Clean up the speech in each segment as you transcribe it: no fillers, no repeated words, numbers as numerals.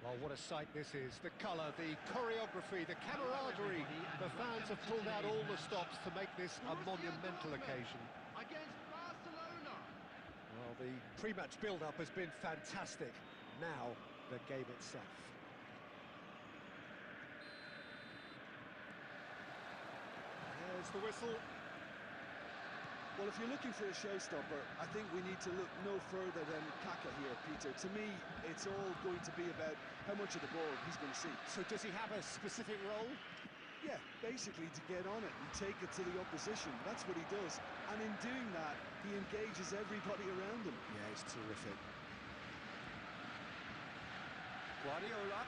Oh, what a sight this is. The colour, the choreography, the camaraderie. The fans have pulled out all the stops to make this a monumental occasion. Against Barcelona. Well, the pre-match build-up has been fantastic. Now, the game itself. There's the whistle. Well, if you're looking for a showstopper, I think we need to look no further than Kaka here, Peter. To me, it's all going to be about how much of the ball he's going to see. So does he have a specific role? Yeah, basically to get on it and take it to the opposition. That's what he does. And in doing that, he engages everybody around him. Yeah, he's terrific. Guardiola,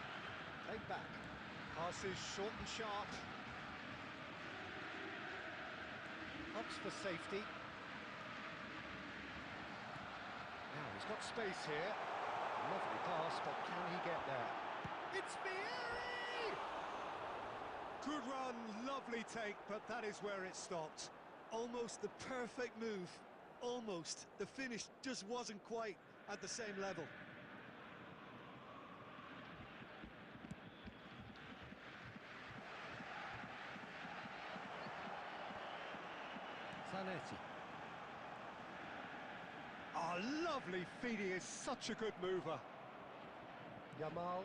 take back. Passes short and sharp. Opts for safety. Now he's got space here. Lovely pass, but can he get there? It's Vieri! Good run, lovely take, but that is where it stopped. Almost the perfect move. Almost. The finish just wasn't quite at the same level. Zanetti. Oh, lovely feed, he is such a good mover. Yamal. Well,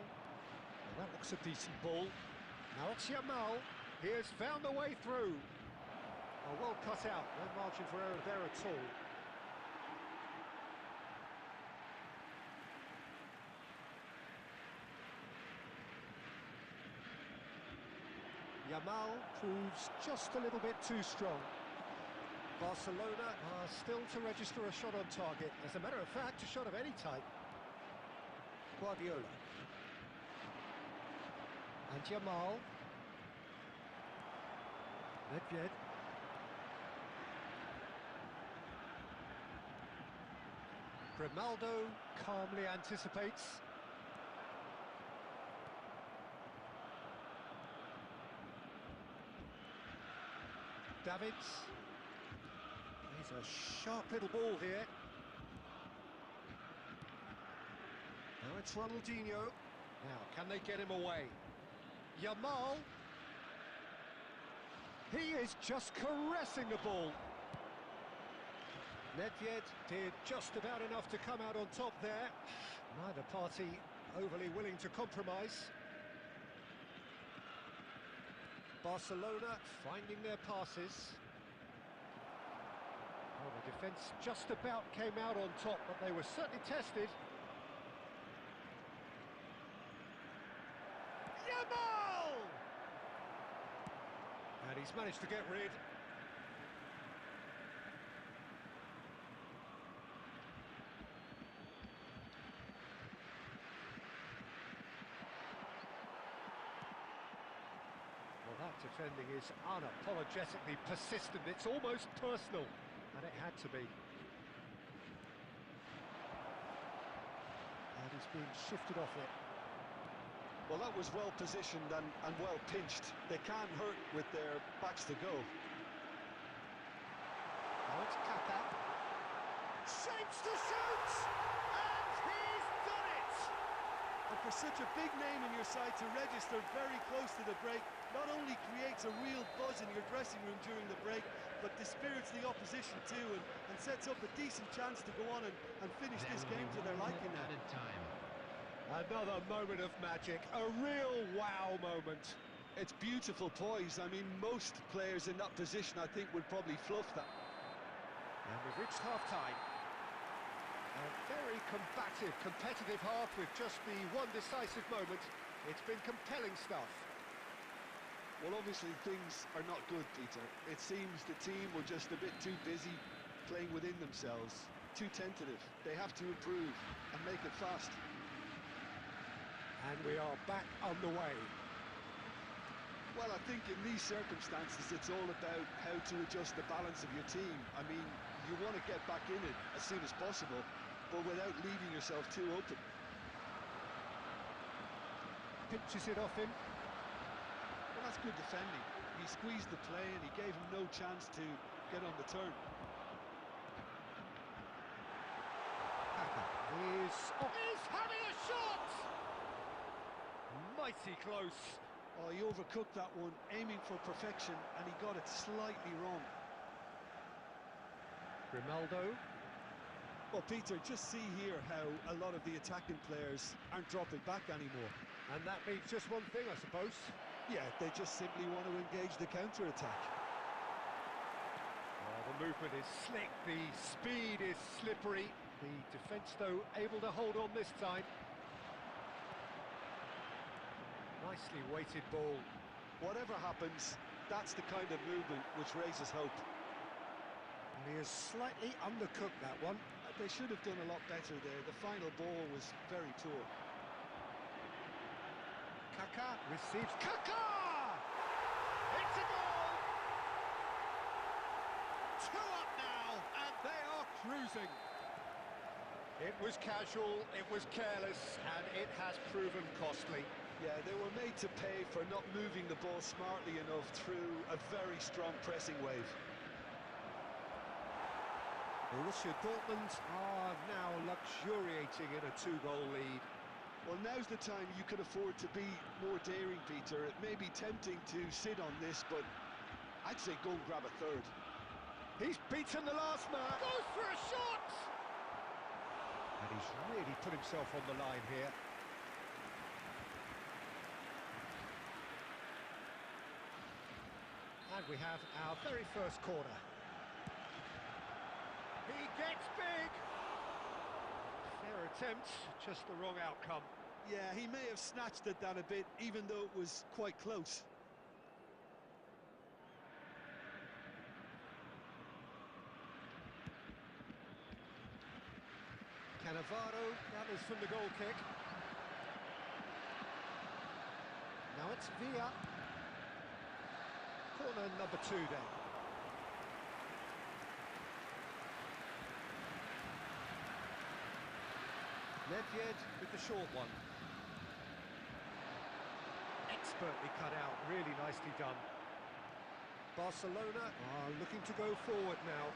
that looks a decent ball. Now it's Yamal. He has found a way through. Oh, well cut out. No margin for error there at all. Yamal proves just a little bit too strong. Barcelona are still to register a shot on target. As a matter of fact, a shot of any type. Guardiola. And Yamal. Nedved. Grimaldo calmly anticipates. Davids. He's a sharp little ball here. Now it's Ronaldinho. Now, can they get him away? Yamal. He is just caressing the ball. Nedved did just about enough to come out on top there. Neither party overly willing to compromise. Barcelona finding their passes. Well, the defence just about came out on top, but they were certainly tested. Yamal! And he's managed to get rid. Well, that defending is unapologetically persistent. It's almost personal. And it had to be. And he's being shifted off it. Well, that was well positioned and well pinched. They can't hurt with their backs to go. Now it's Kaka. Shapes to shoot! And he's done it! And for such a big name in your side to register very close to the break, not only creates a real buzz in your dressing room during the break, but dispirits the opposition too, and sets up a decent chance to go on and finish this game to their liking now. Another moment of magic, a real wow moment. It's beautiful poise. I mean, most players in that position, I think, would probably fluff that. And we've reached half-time. A very combative, competitive half with just the one decisive moment. It's been compelling stuff. Well, obviously things are not good, Peter. It seems the team were just a bit too busy playing within themselves, too tentative. They have to improve and make it fast. And we are back underway. Well, I think in these circumstances it's all about how to adjust the balance of your team. I mean, you want to get back in it as soon as possible, but without leaving yourself too open. Pinches it off him. Well, that's good defending. He squeezed the play and he gave him no chance to get on the turn. Kaka is having a shot! mighty close. Oh, he overcooked that one, aiming for perfection, and he got it slightly wrong. Ronaldo. Well, Peter, just see here how a lot of the attacking players aren't dropping back anymore. And that means just one thing, I suppose. Yeah, they just simply want to engage the counter-attack. Oh, the movement is slick, the speed is slippery. The defence, though, able to hold on this time. Nicely weighted ball. Whatever happens, that's the kind of movement which raises hope. He has slightly undercooked that one. They should have done a lot better there. The final ball was very poor. Kaka receives. Kaka! It's a goal! 2 up now, and they are cruising. It was casual, it was careless, and it has proven costly. Yeah, they were made to pay for not moving the ball smartly enough through a very strong pressing wave. Borussia Dortmund are now luxuriating in a 2-goal lead. Well, now's the time you can afford to be more daring, Peter. It may be tempting to sit on this, but I'd say go and grab a third. He's beaten the last man. Goes for a shot! And he's really put himself on the line here. And we have our very first corner. He gets big! Fair attempt, just the wrong outcome. Yeah, he may have snatched at that a bit, even though it was quite close. Cannavaro gathers from the goal kick. Now it's Villa. Corner number 2 then. Nedved with the short one. Expertly cut out, really nicely done. Barcelona are looking to go forward now.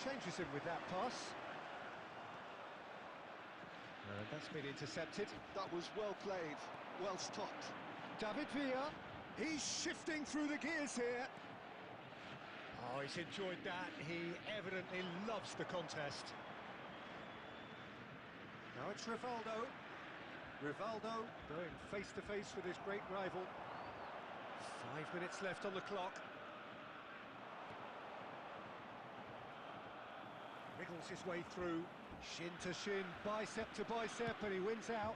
Changes him with that pass. And that's been intercepted. That was well played, well stopped. David Villa, he's shifting through the gears here. Oh, he's enjoyed that. He evidently loves the contest. Now it's Rivaldo. Rivaldo going face-to-face with his great rival. 5 minutes left on the clock. Wriggles his way through, shin to shin, bicep to bicep, and he wins out.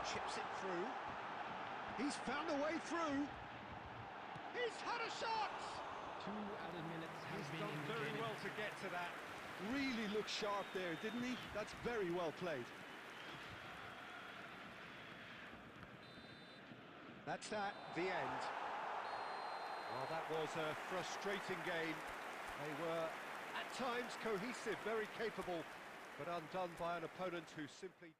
Chips it through. He's found a way through. He's had a shot! 2 added minutes have He's been done very indicated. well to get to that. Really looked sharp there, didn't he? That's very well played. That's that, the end. Well, that was a frustrating game. They were, at times, cohesive, very capable, but undone by an opponent who simply...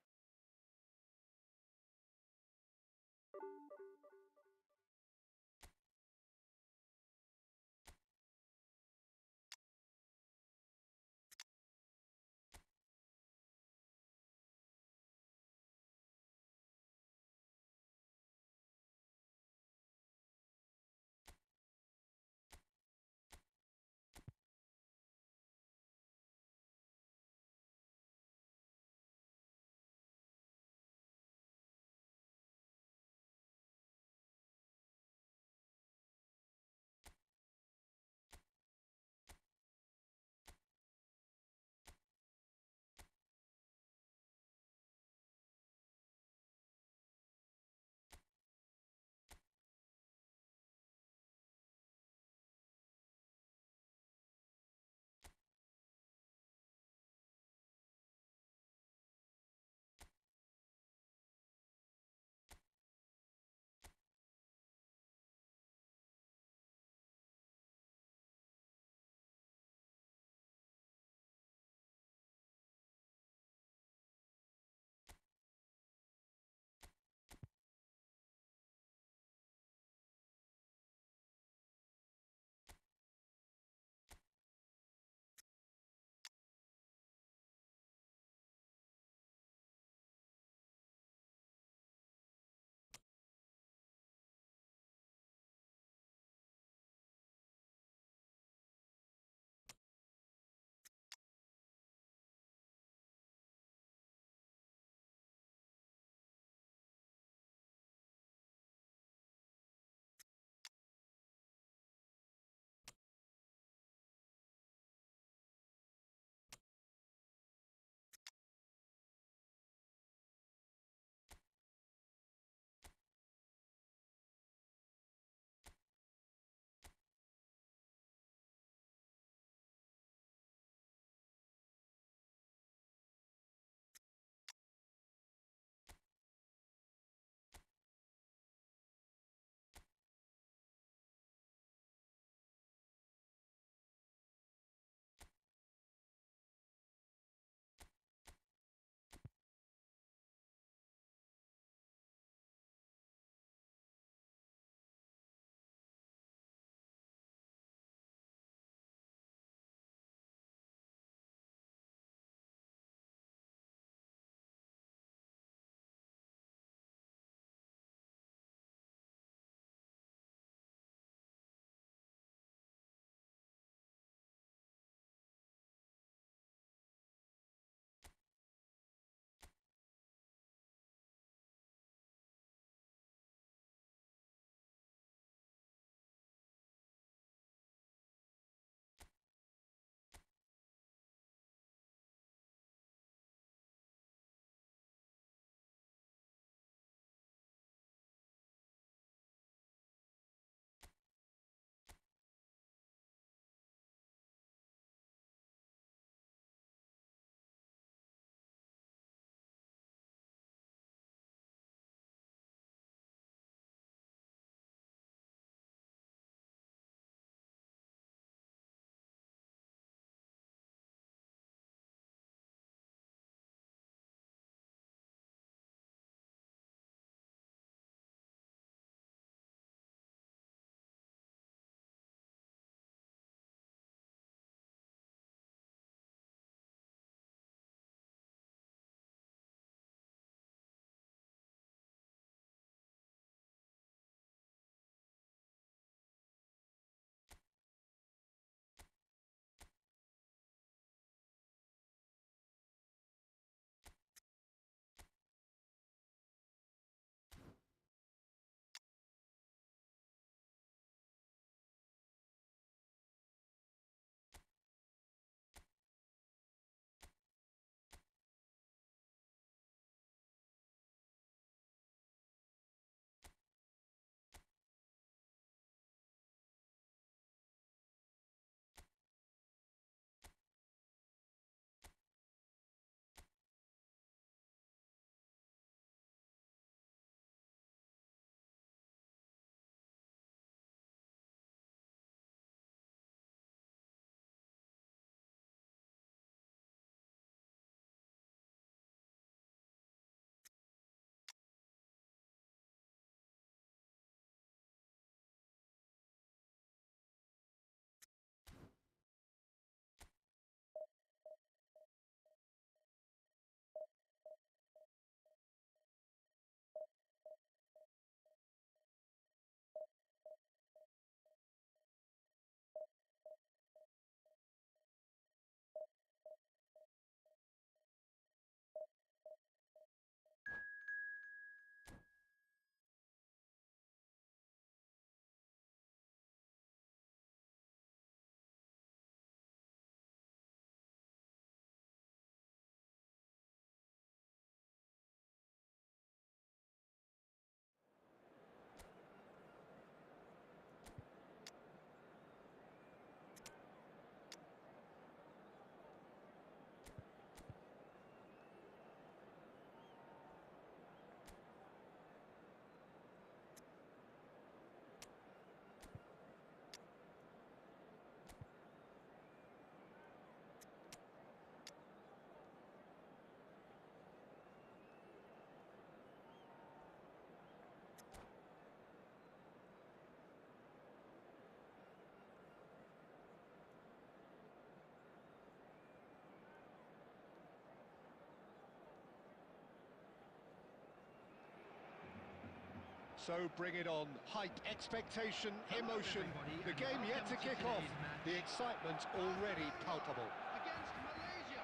So bring it on. Hype, expectation, emotion. The game yet to kick off. The excitement already palpable. Against Malaysia.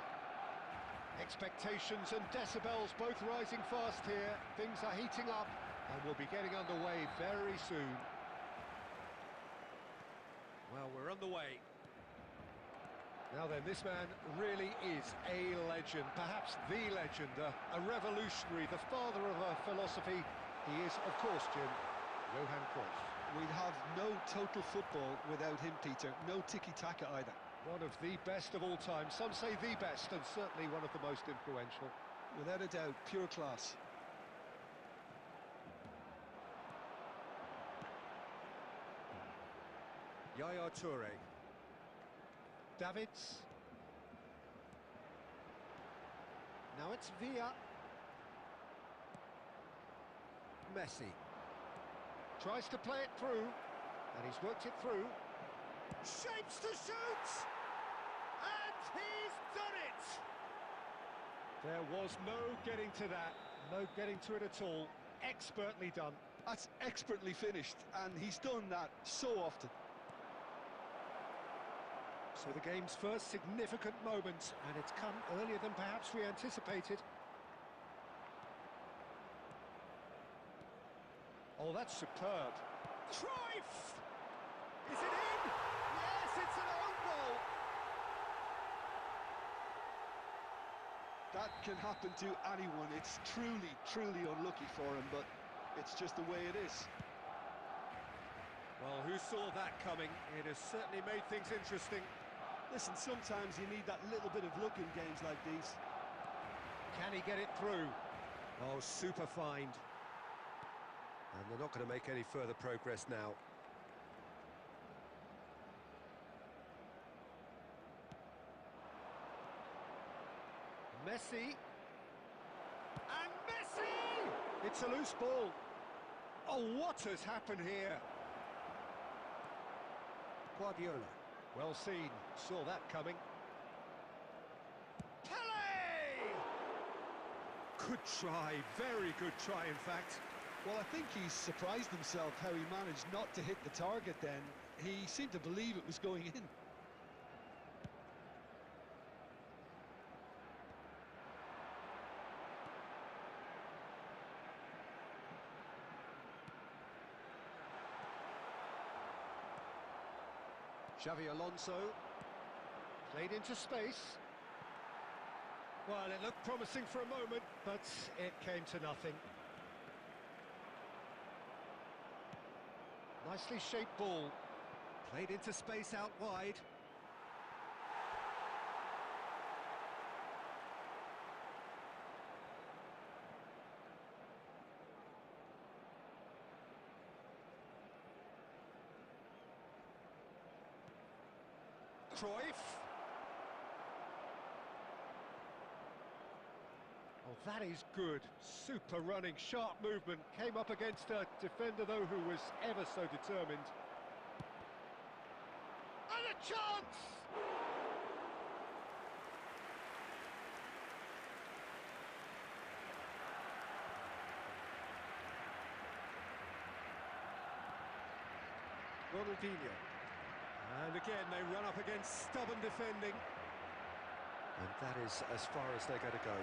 Expectations and decibels both rising fast here. Things are heating up and we'll be getting underway very soon. Well, we're on the way. Now then, this man really is a legend, perhaps the legend, a revolutionary, the father of a philosophy. He is, of course, Jim, Johan Cruyff. We'd have no total football without him, Peter. No tiki-taka either. One of the best of all time. Some say the best, and certainly one of the most influential. Without a doubt, pure class. Yaya Toure. Davids. Now it's Villa. Messi. Tries to play it through, and he's worked it through. Shapes to shoot! And he's done it! There was no getting to that, no getting to it at all. Expertly done. That's expertly finished, and he's done that so often. So the game's first significant moment, and it's come earlier than perhaps we anticipated. Oh, that's superb. Cruyff! Is it in? Yes, it's an own goal! That can happen to anyone. It's truly, truly unlucky for him, but it's just the way it is. Well, who saw that coming? It has certainly made things interesting. Listen, sometimes you need that little bit of luck in games like these. Can he get it through? Oh, super find. And they're not going to make any further progress now. Messi. And Messi! It's a loose ball. Oh, what has happened here? Guardiola. Well seen. Saw that coming. Pele! Good try. Very good try, in fact. Well, I think he's surprised himself how he managed not to hit the target then. He seemed to believe it was going in. Xavi Alonso. Played into space. Well, it looked promising for a moment, but it came to nothing. Nicely shaped ball. Played into space out wide. Cruyff. Oh, that is good. Super running, sharp movement. Came up against a defender, though, who was ever so determined. And a chance! Ronaldinho. And again, they run up against stubborn defending. And that is as far as they're going to go.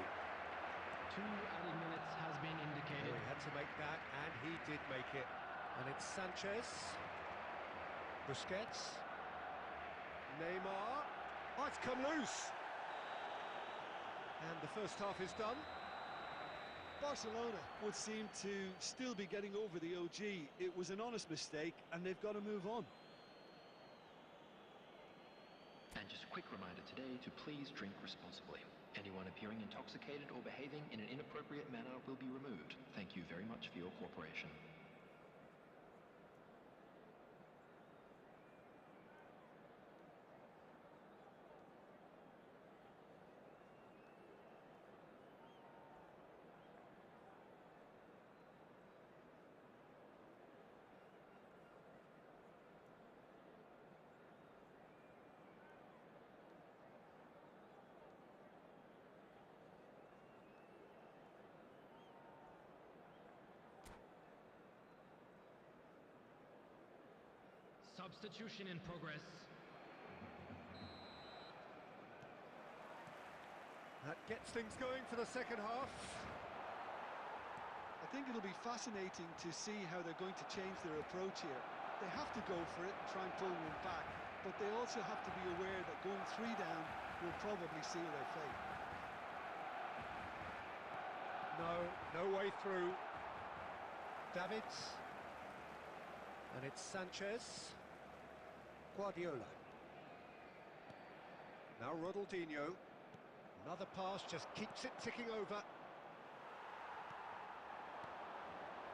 2 added minutes has been indicated. Oh, he had to make that, and he did make it. And it's Sanchez. Busquets. Neymar. Oh, it's come loose. And the first half is done. Barcelona would seem to still be getting over the OG. It was an honest mistake, and they've got to move on. And just a quick reminder today to please drink responsibly. Anyone appearing intoxicated or behaving in an inappropriate manner will be removed. Thank you very much for your cooperation. Substitution in progress. That gets things going for the second half. I think it'll be fascinating to see how they're going to change their approach here. They have to go for it and try and pull one back, but they also have to be aware that going 3 down will probably seal their fate. No way through. Davids. And it's Sanchez. Guardiola. Now Ronaldinho. Another pass just keeps it ticking over.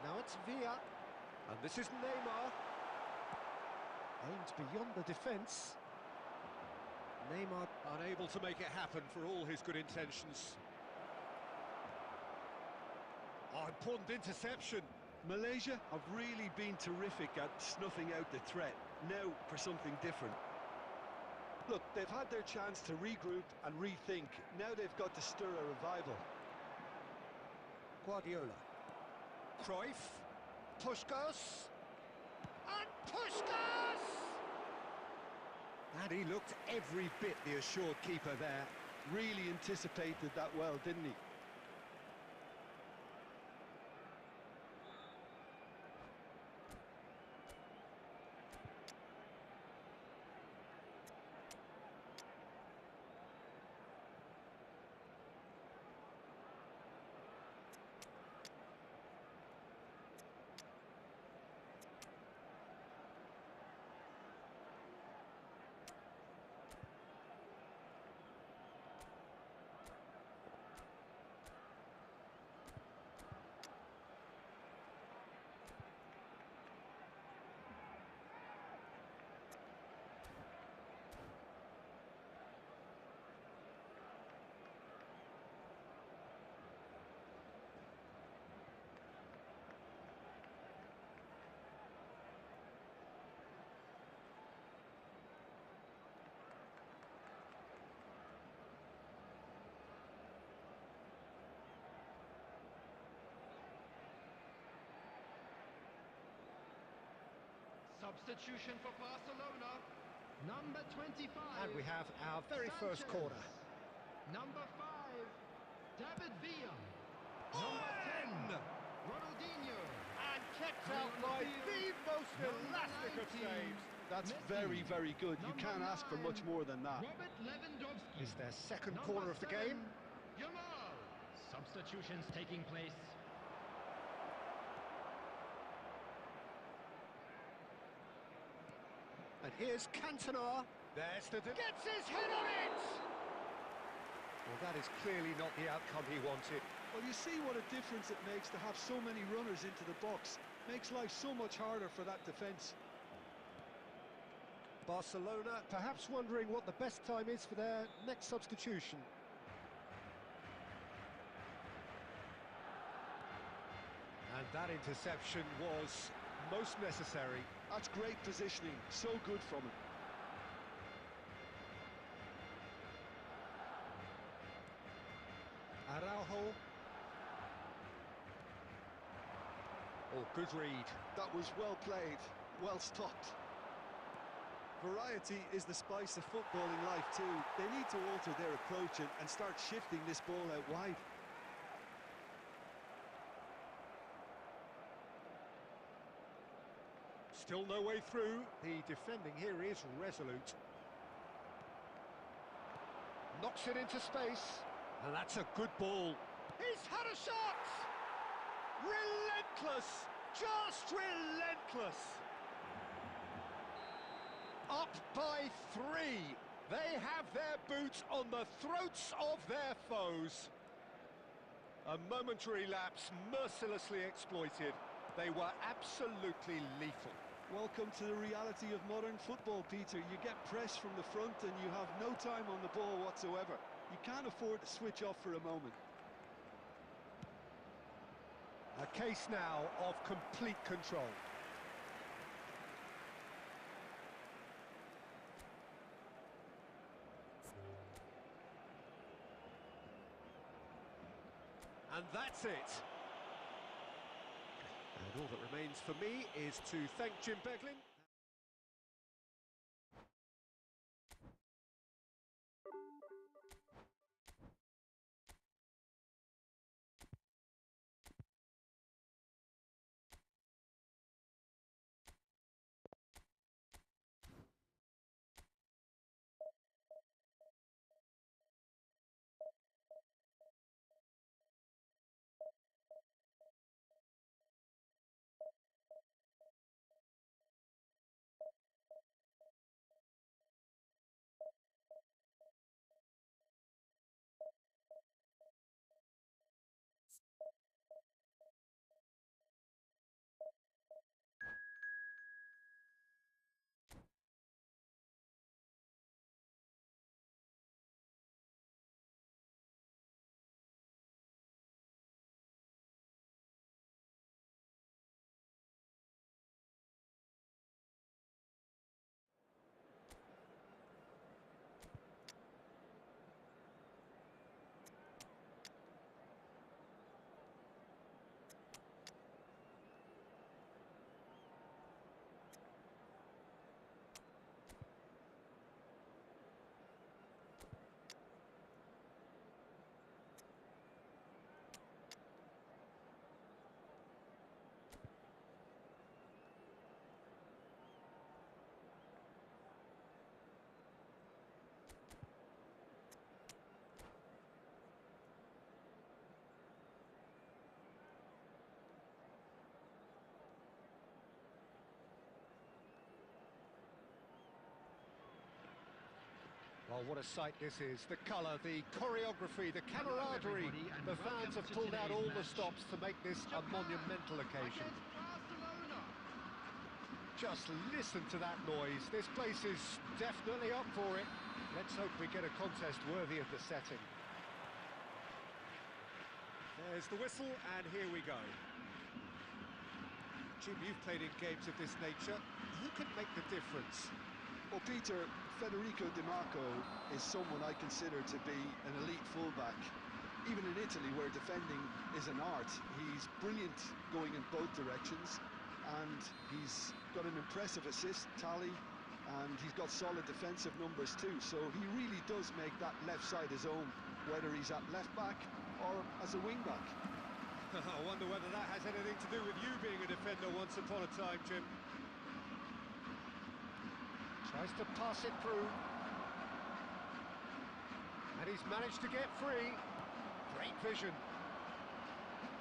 Now it's Villa. And this is Neymar. Aimed beyond the defence. Neymar unable to make it happen for all his good intentions. Oh, important interception. Malaysia have really been terrific at snuffing out the threat. Now for something different. Look, they've had their chance to regroup and rethink. Now they've got to stir a revival. Guardiola. Cruyff. Puskas. And Puskas! And he looked every bit the assured keeper there. Really anticipated that well, didn't he? Substitution for Barcelona. Number 25. And we have our very first Sanchez. corner. Number 5. David Villa. Oleh! Number 10. Ronaldinho. And kept out by the most elastic of saves. That's Messi. very, very good. You Number can't ask for 9. much more than that. Robert Lewandowski. Is their second Number corner of the 7, game. Jamal. Substitutions taking place. And here's Cantona. There's the... Gets his head on it! Well, that is clearly not the outcome he wanted. Well, you see what a difference it makes to have so many runners into the box. Makes life so much harder for that defence. Barcelona perhaps wondering what the best time is for their next substitution. And that interception was most necessary. That's great positioning. So good from him. Araujo. Oh, good read. That was well played, well stopped. Variety is the spice of footballing life too. They need to alter their approach and start shifting this ball out wide. Still no way through. The defending here is resolute. Knocks it into space. And that's a good ball. He's had a shot! Relentless! Just relentless! Up by 3. They have their boots on the throats of their foes. A momentary lapse mercilessly exploited. They were absolutely lethal. Welcome to the reality of modern football, Peter. You get press from the front and you have no time on the ball whatsoever. You can't afford to switch off for a moment. A case now of complete control. And that's it. And all that remains for me is to thank Jim Beglin. Oh, what a sight this is. The colour, the choreography, the camaraderie. The fans have pulled out all the stops to make this a monumental occasion. Against Barcelona. Just listen to that noise. This place is definitely up for it. Let's hope we get a contest worthy of the setting. There's the whistle, and here we go. Jim, you've played in games of this nature. Who can make the difference? Well, Peter, Federico Di Marco is someone I consider to be an elite fullback. Even in Italy, where defending is an art, he's brilliant going in both directions, and he's got an impressive assist tally, and he's got solid defensive numbers too, so he really does make that left side his own, whether he's at left back or as a wing back. I wonder whether that has anything to do with you being a defender once upon a time, Jim. Tries to pass it through. And he's managed to get free. Great vision.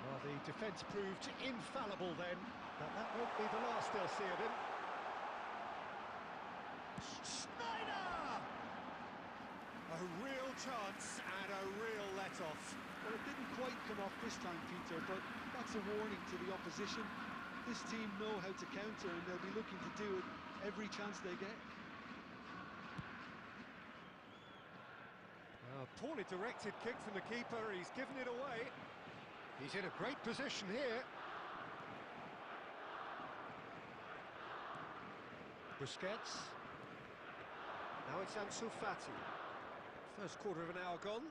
Well, the defence proved infallible then, but that won't be the last they'll see of him. Schneider! A real chance and a real let-off. Well, it didn't quite come off this time, Peter, but that's a warning to the opposition. This team know how to counter, and they'll be looking to do it every chance they get. Poorly directed kick from the keeper, he's given it away. He's in a great position here. Busquets. Now it's Ansu Fati. First quarter of an hour gone.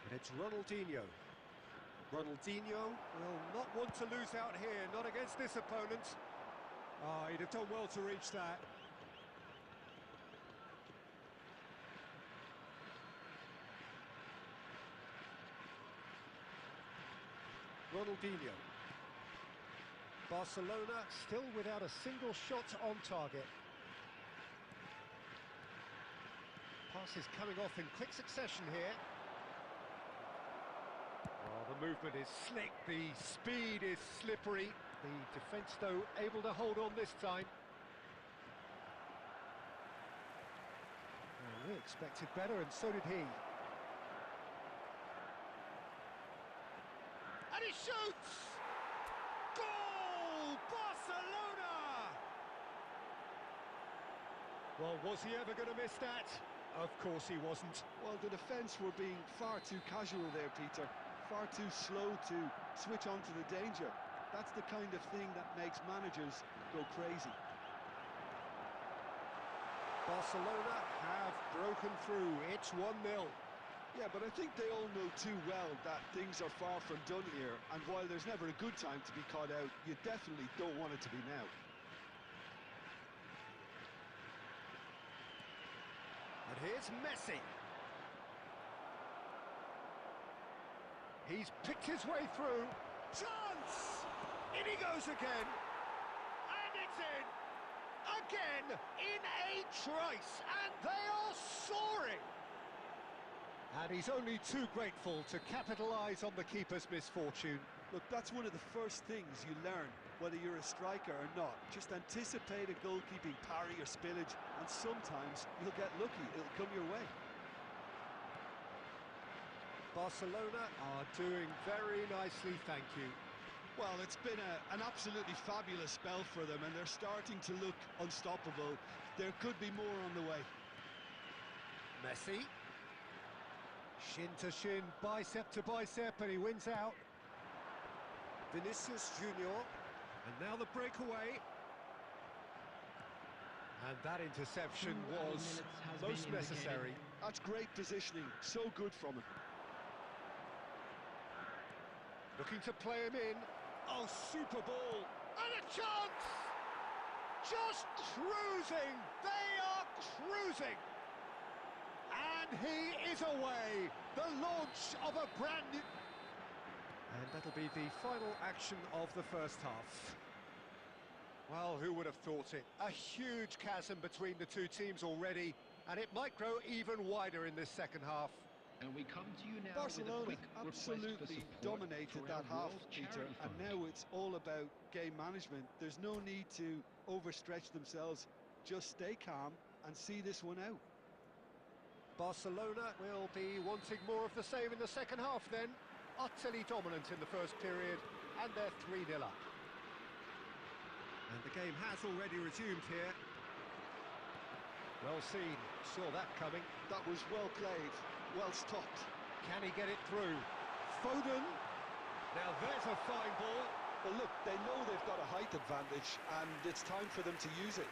And it's Ronaldinho. Ronaldinho will not want to lose out here, not against this opponent. Oh, he'd have done well to reach that. Ronaldinho. Barcelona still without a single shot on target. Pass is coming off in quick succession here. Oh, the movement is slick, the speed is slippery. The defence, though, able to hold on this time. Well, we expected better, and so did he. And he shoots! Goal! Barcelona! Well, was he ever going to miss that? Of course he wasn't. Well, the defence were being far too casual there, Peter. Far too slow to switch on to the danger. That's the kind of thing that makes managers go crazy. Barcelona have broken through. It's 1-0. Yeah, but I think they all know too well that things are far from done here, and while there's never a good time to be caught out, you definitely don't want it to be now. And here's Messi. He's picked his way through. Chance! In he goes again. And it's in. Again, in a trice. And they are soaring. And he's only too grateful to capitalise on the keeper's misfortune. Look, that's one of the first things you learn, whether you're a striker or not. Just anticipate a goalkeeping parry or spillage, and sometimes you'll get lucky, it'll come your way. Barcelona are doing very nicely, thank you. Well, it's been an absolutely fabulous spell for them, and they're starting to look unstoppable. There could be more on the way. Messi. Shin to shin, bicep to bicep, and he wins out. Vinicius Junior. And now the breakaway. And that interception was most necessary. That's great positioning, so good from him. Looking to play him in. Oh, super ball. And a chance! Just cruising. They are cruising. And he is away. The launch of a brand new... And that'll be the final action of the first half. Well, who would have thought it? A huge chasm between the two teams already, and it might grow even wider in this second half. And we come to you now Barcelona with a quick absolutely dominated that half, Peter, and now it's all about game management. There's no need to overstretch themselves. just stay calm and see this one out. Barcelona will be wanting more of the same in the second half then. Utterly dominant in the first period, and they're 3-0 up. And the game has already resumed here. Well seen, saw that coming. That was well played, well stopped. Can he get it through? Foden. Now there's a fine ball. Well, look, they know they've got a height advantage, and it's time for them to use it.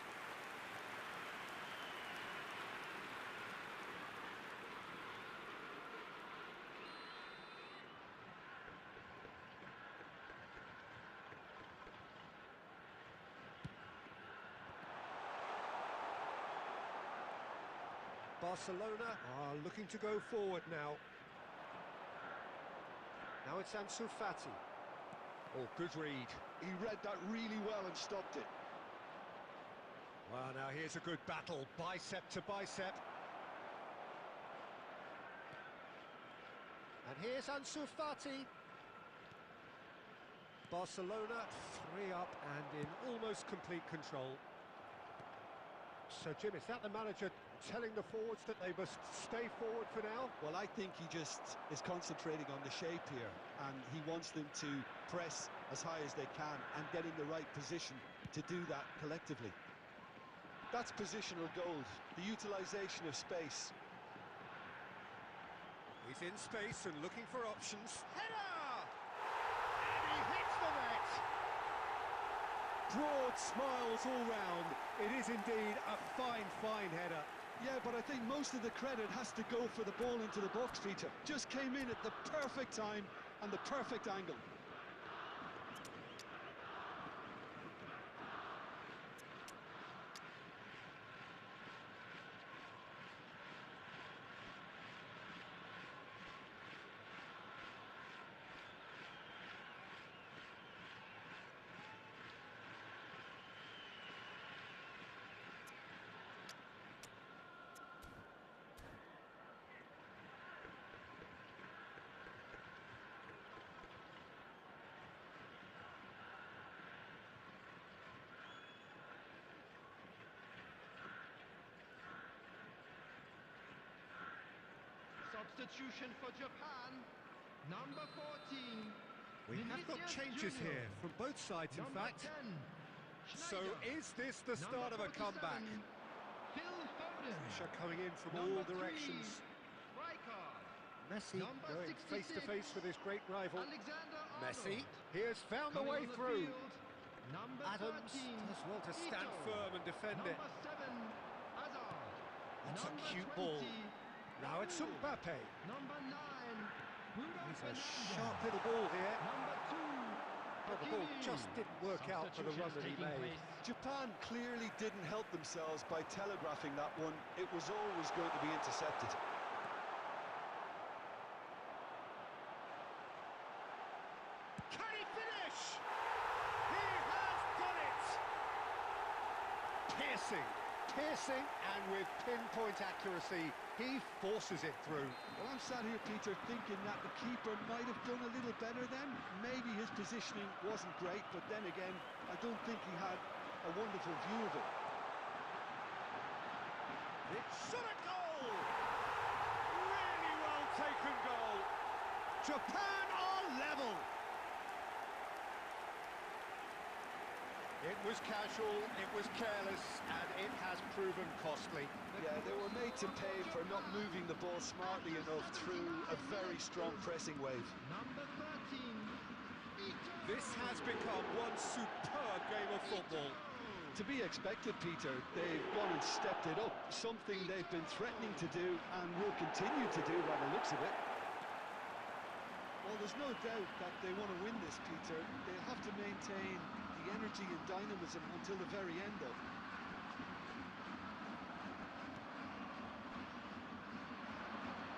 Barcelona are looking to go forward now. Now it's Ansu Fati. Oh, good read. He read that really well and stopped it. Well, now here's a good battle, bicep to bicep. And here's Ansu Fati. Barcelona 3 up and in almost complete control. So, Jim, is that the manager telling the forwards that they must stay forward for now? Well, I think he just is concentrating on the shape here, and he wants them to press as high as they can and get in the right position to do that collectively. That's positional gold, the utilisation of space. He's in space and looking for options. Header! And he hits the net! Broad smiles all round. It is indeed a fine, fine header. Yeah, but I think most of the credit has to go for the ball into the box, Peter. Just came in at the perfect time and the perfect angle. Substitution for Japan, number 14. We have got changes Junior. here from both sides, in Number fact. 10, So Schneider. is this the start of a Number comeback? 47, Phil Foden. Pressure coming in from Number all directions. 3, Rijkaard. Messi Number going 66, face to face with his great rival. Alexander Messi, Arnold. he has found the Coming way on the through. field, number Adams 13, does well to stand Ito. firm and defend it. Number 7, Hazard. That's a Number cute 20, ball. Now it's Raul. Mbappe. Number 9, Bruno He's a Fernandes. sharp little ball here. Number 2, Well, the ball Hakimi. just didn't work out for the run that he Substitutions made. taking place. Japan clearly didn't help themselves by telegraphing that one. It was always going to be intercepted. Can he finish? He has done it! Piercing, and with pinpoint accuracy, he forces it through. Well, I'm sat here, Peter, thinking that the keeper might have done a little better then. Maybe his positioning wasn't great, but then again, I don't think he had a wonderful view of it. It's shot a goal! Really well taken goal. Japan are level. It was casual, it was careless, and it has proven costly. Yeah, they were made to pay for not moving the ball smartly enough through a very strong pressing wave. Number 13, Ito. This has become one superb game of football. To be expected, Peter, they've gone and stepped it up, something they've been threatening to do and will continue to do by the looks of it. Well, there's no doubt that they want to win this, Peter. They'll have to maintain the energy and dynamism until the very end, though.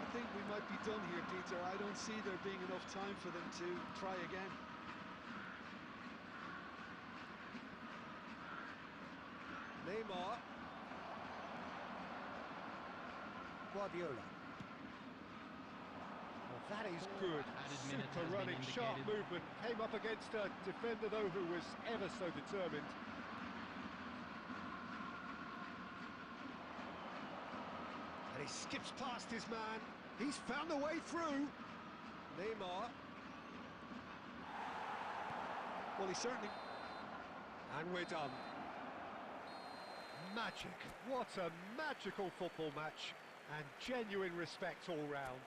I think we might be done here, Peter. I don't see there being enough time for them to try again. Neymar. Guardiola. Well, that is good. Added minute Super has been running, sharp indicated. movement. Came up against a defender, though, who was ever so determined. he skips past his man. He's found a way through. Neymar. Well, he certainly... And we're done. Magic. What a magical football match. And genuine respect all round.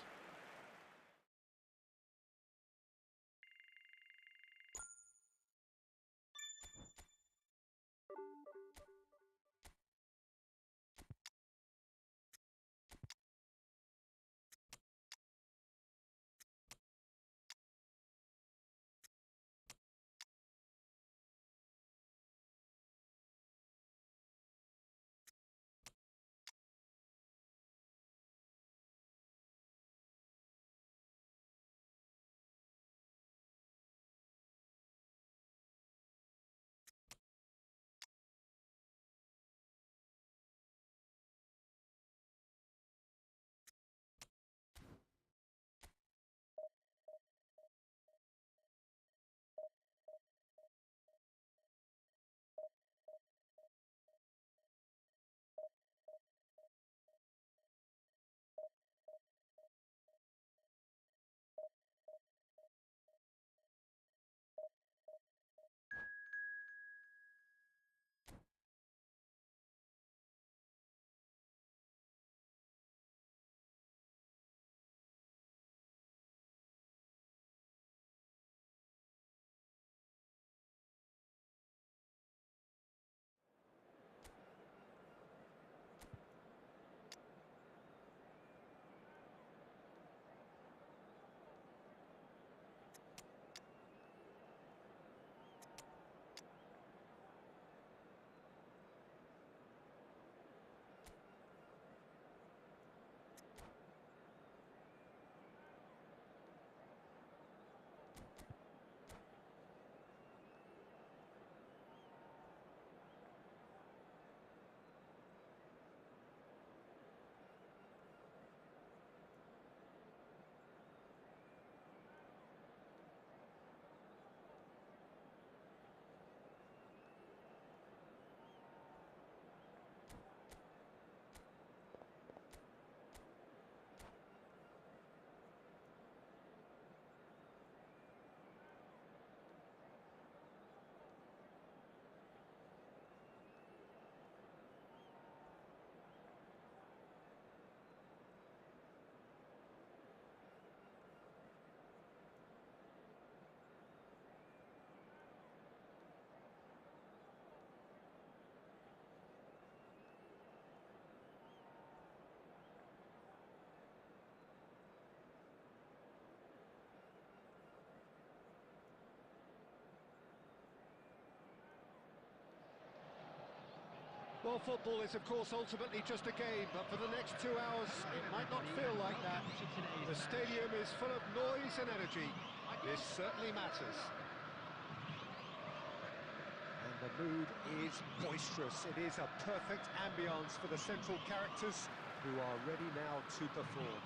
Well, football is, of course, ultimately just a game, but for the next 2 hours, it might not feel like that. The stadium is full of noise and energy. This certainly matters. And the mood is boisterous. It is a perfect ambience for the central characters who are ready now to perform.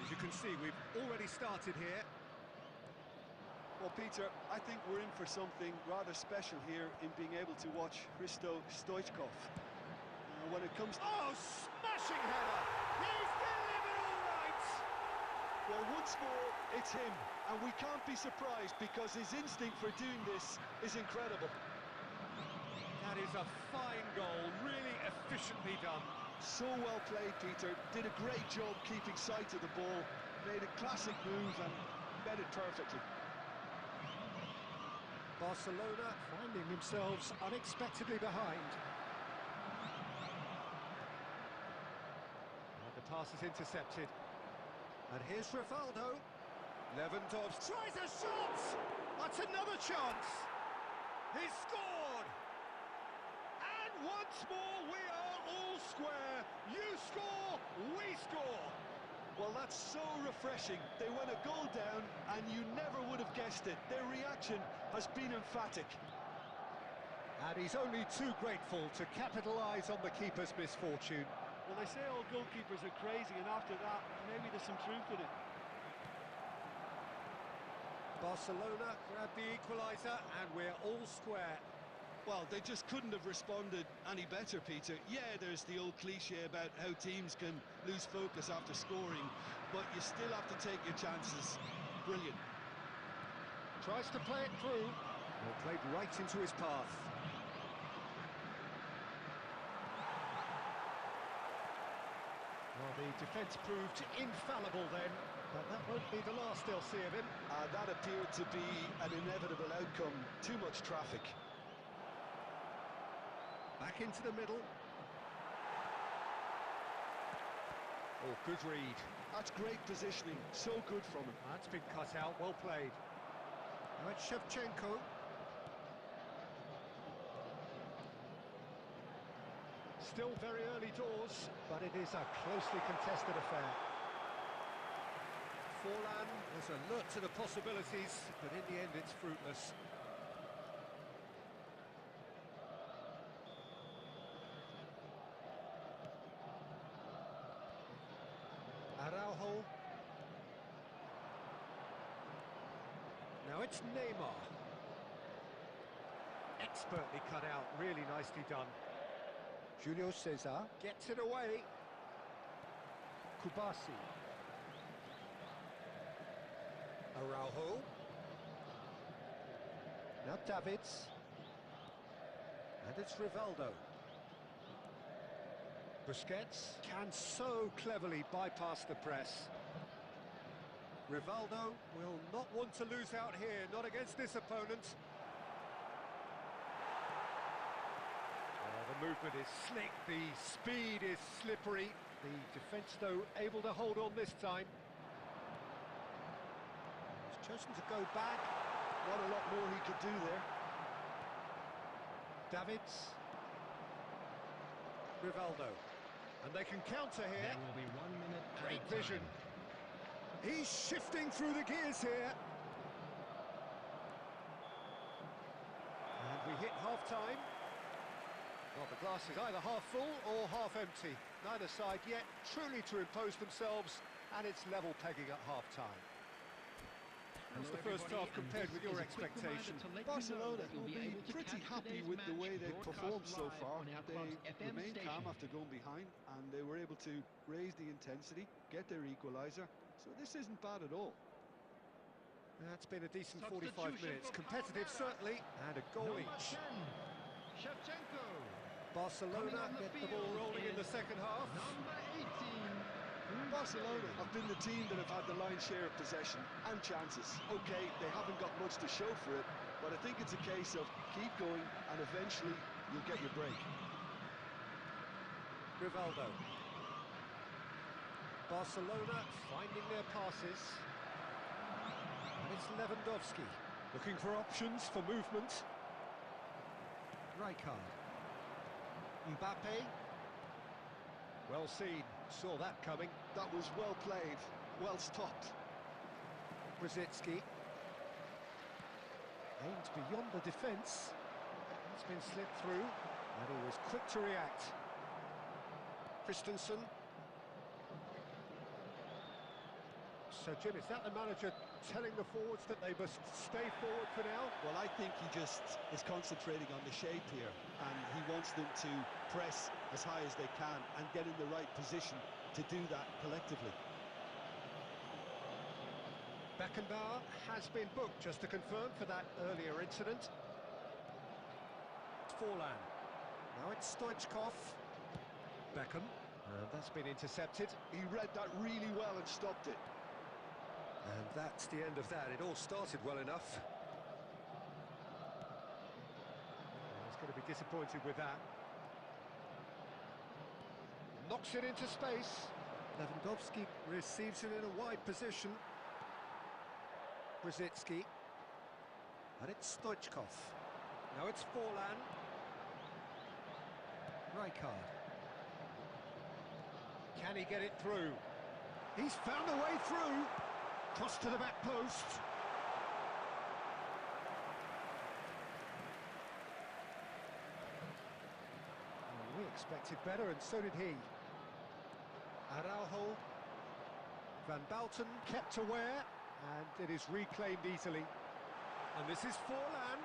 As you can see, we've already started here. Well, Peter, I think we're in for something rather special here in being able to watch Hristo Stoichkov. When it comes... Oh, smashing header! He's delivered all right! Well, once more, it's him. And we can't be surprised because his instinct for doing this is incredible. That is a fine goal, really efficiently done. So well played, Peter. Did a great job keeping sight of the ball. Made a classic move and met it perfectly. Barcelona finding themselves unexpectedly behind. And the pass is intercepted. And here's Rivaldo. Lewandowski tries a shot! That's another chance! He's scored! And once more we are all square. You score, we score! Well, that's so refreshing. They went a goal down, and you never would have guessed it. Their reaction has been emphatic. And he's only too grateful to capitalise on the keeper's misfortune. Well, they say all goalkeepers are crazy, and after that, maybe there's some truth in it. Barcelona grab the equaliser, and we're all square. Well, they just couldn't have responded any better, Peter. Yeah, there's the old cliche about how teams can lose focus after scoring, but you still have to take your chances. Brilliant. Tries to play it through. Well, played right into his path. Well, the defence proved infallible then, but that won't be the last they'll see of him. That appeared to be an inevitable outcome. Too much traffic. Back into the middle. Oh, good read. That's great positioning. So good from him. That's been cut out. Well played. Now it's Shevchenko. Still very early doors, but it is a closely contested affair. Forlan was alert to the possibilities, but in the end it's fruitless. Araujo. Now it's Neymar. Expertly cut out, really nicely done. Julio Cesar gets it away. Kubasi. Araujo. Now Davids. And it's Rivaldo. Busquets can so cleverly bypass the press. Rivaldo will not want to lose out here, not against this opponent. The movement is slick, the speed is slippery. The defence, though, able to hold on this time. He's chosen to go back. Not a lot more he could do there. Davids. Rivaldo. And they can counter here. There will be 1 minute. Great vision. He's shifting through the gears here. And we hit half-time. Well, the glass is either half full or half empty. Neither side yet truly to impose themselves, and it's level pegging at half-time. How's the first half compared with your expectations? Barcelona will be pretty happy with the way they've performed so far. They remained calm after going behind, and they were able to raise the intensity, get their equaliser. So this isn't bad at all. That's been a decent 45 minutes. Competitive, certainly, and a goal each. Shevchenko. Barcelona get the ball rolling in the second half. Number 18. Barcelona have been the team that have had the lion's share of possession and chances. Okay, they haven't got much to show for it, but I think it's a case of keep going and eventually you'll get your break. Rivaldo. Barcelona finding their passes. And it's Lewandowski looking for options for movement. Rijkaard. Mbappe. Well seen, saw that coming. That was well played, well stopped. Brzezinski. Aimed beyond the defence. It's been slipped through, and he was quick to react. Christensen. So, Jim, is that the manager telling the forwards that they must stay forward for now? Well, I think he just is concentrating on the shape here, and he wants them to press as high as they can and get in the right position to do that collectively. Beckenbauer has been booked, just to confirm, for that earlier incident. Forlan. Now it's Stoichkov. Beckham. And that's been intercepted. He read that really well and stopped it. And that's the end of that. It all started well enough. He's going to be disappointed with that. Knocks it into space. Lewandowski receives it in a wide position. Brzezinski. And it's Stoichkov. Now it's Forlan. Rijkaard. Can he get it through? He's found a way through. Cross to the back post. Well, we expected better, and so did he. Araujo. Van Bouten kept aware, and it is reclaimed easily. And this is Forlan.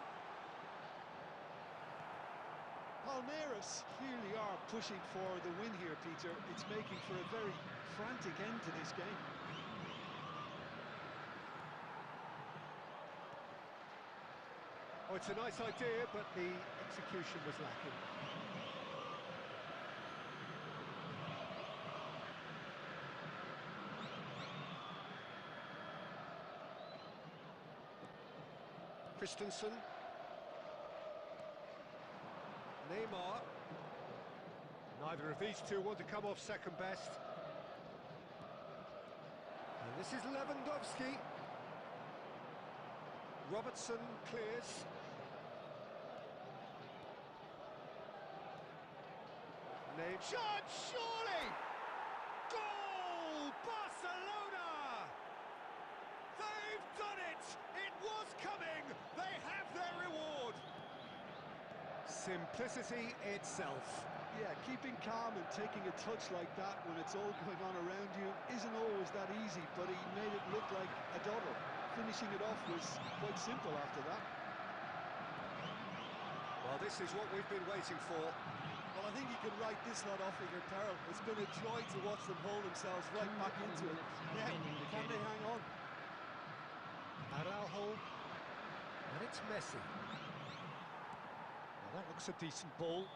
Palmeiras clearly are pushing for the win here, Peter. It's making for a very frantic end to this game. Oh, it's a nice idea, but the execution was lacking. Christensen. Neymar. Neither of these two want to come off second best. And this is Lewandowski. Robertson clears. Shot, surely! Goal! Barcelona! They've done it! It was coming! They have their reward! Simplicity itself. Yeah, keeping calm and taking a touch like that when it's all going on around you isn't always that easy, but he made it look like a doddle. Finishing it off was quite simple after that. Well, this is what we've been waiting for. Well, I think you can write this lot off in your peril. It's been a joy to watch them hold themselves right back into it. Now, can they hang on? Araujo. And it's Messi. Well, that looks a decent ball.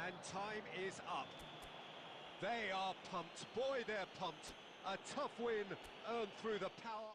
And time is up. They are pumped. Boy, they're pumped. A tough win earned through the power.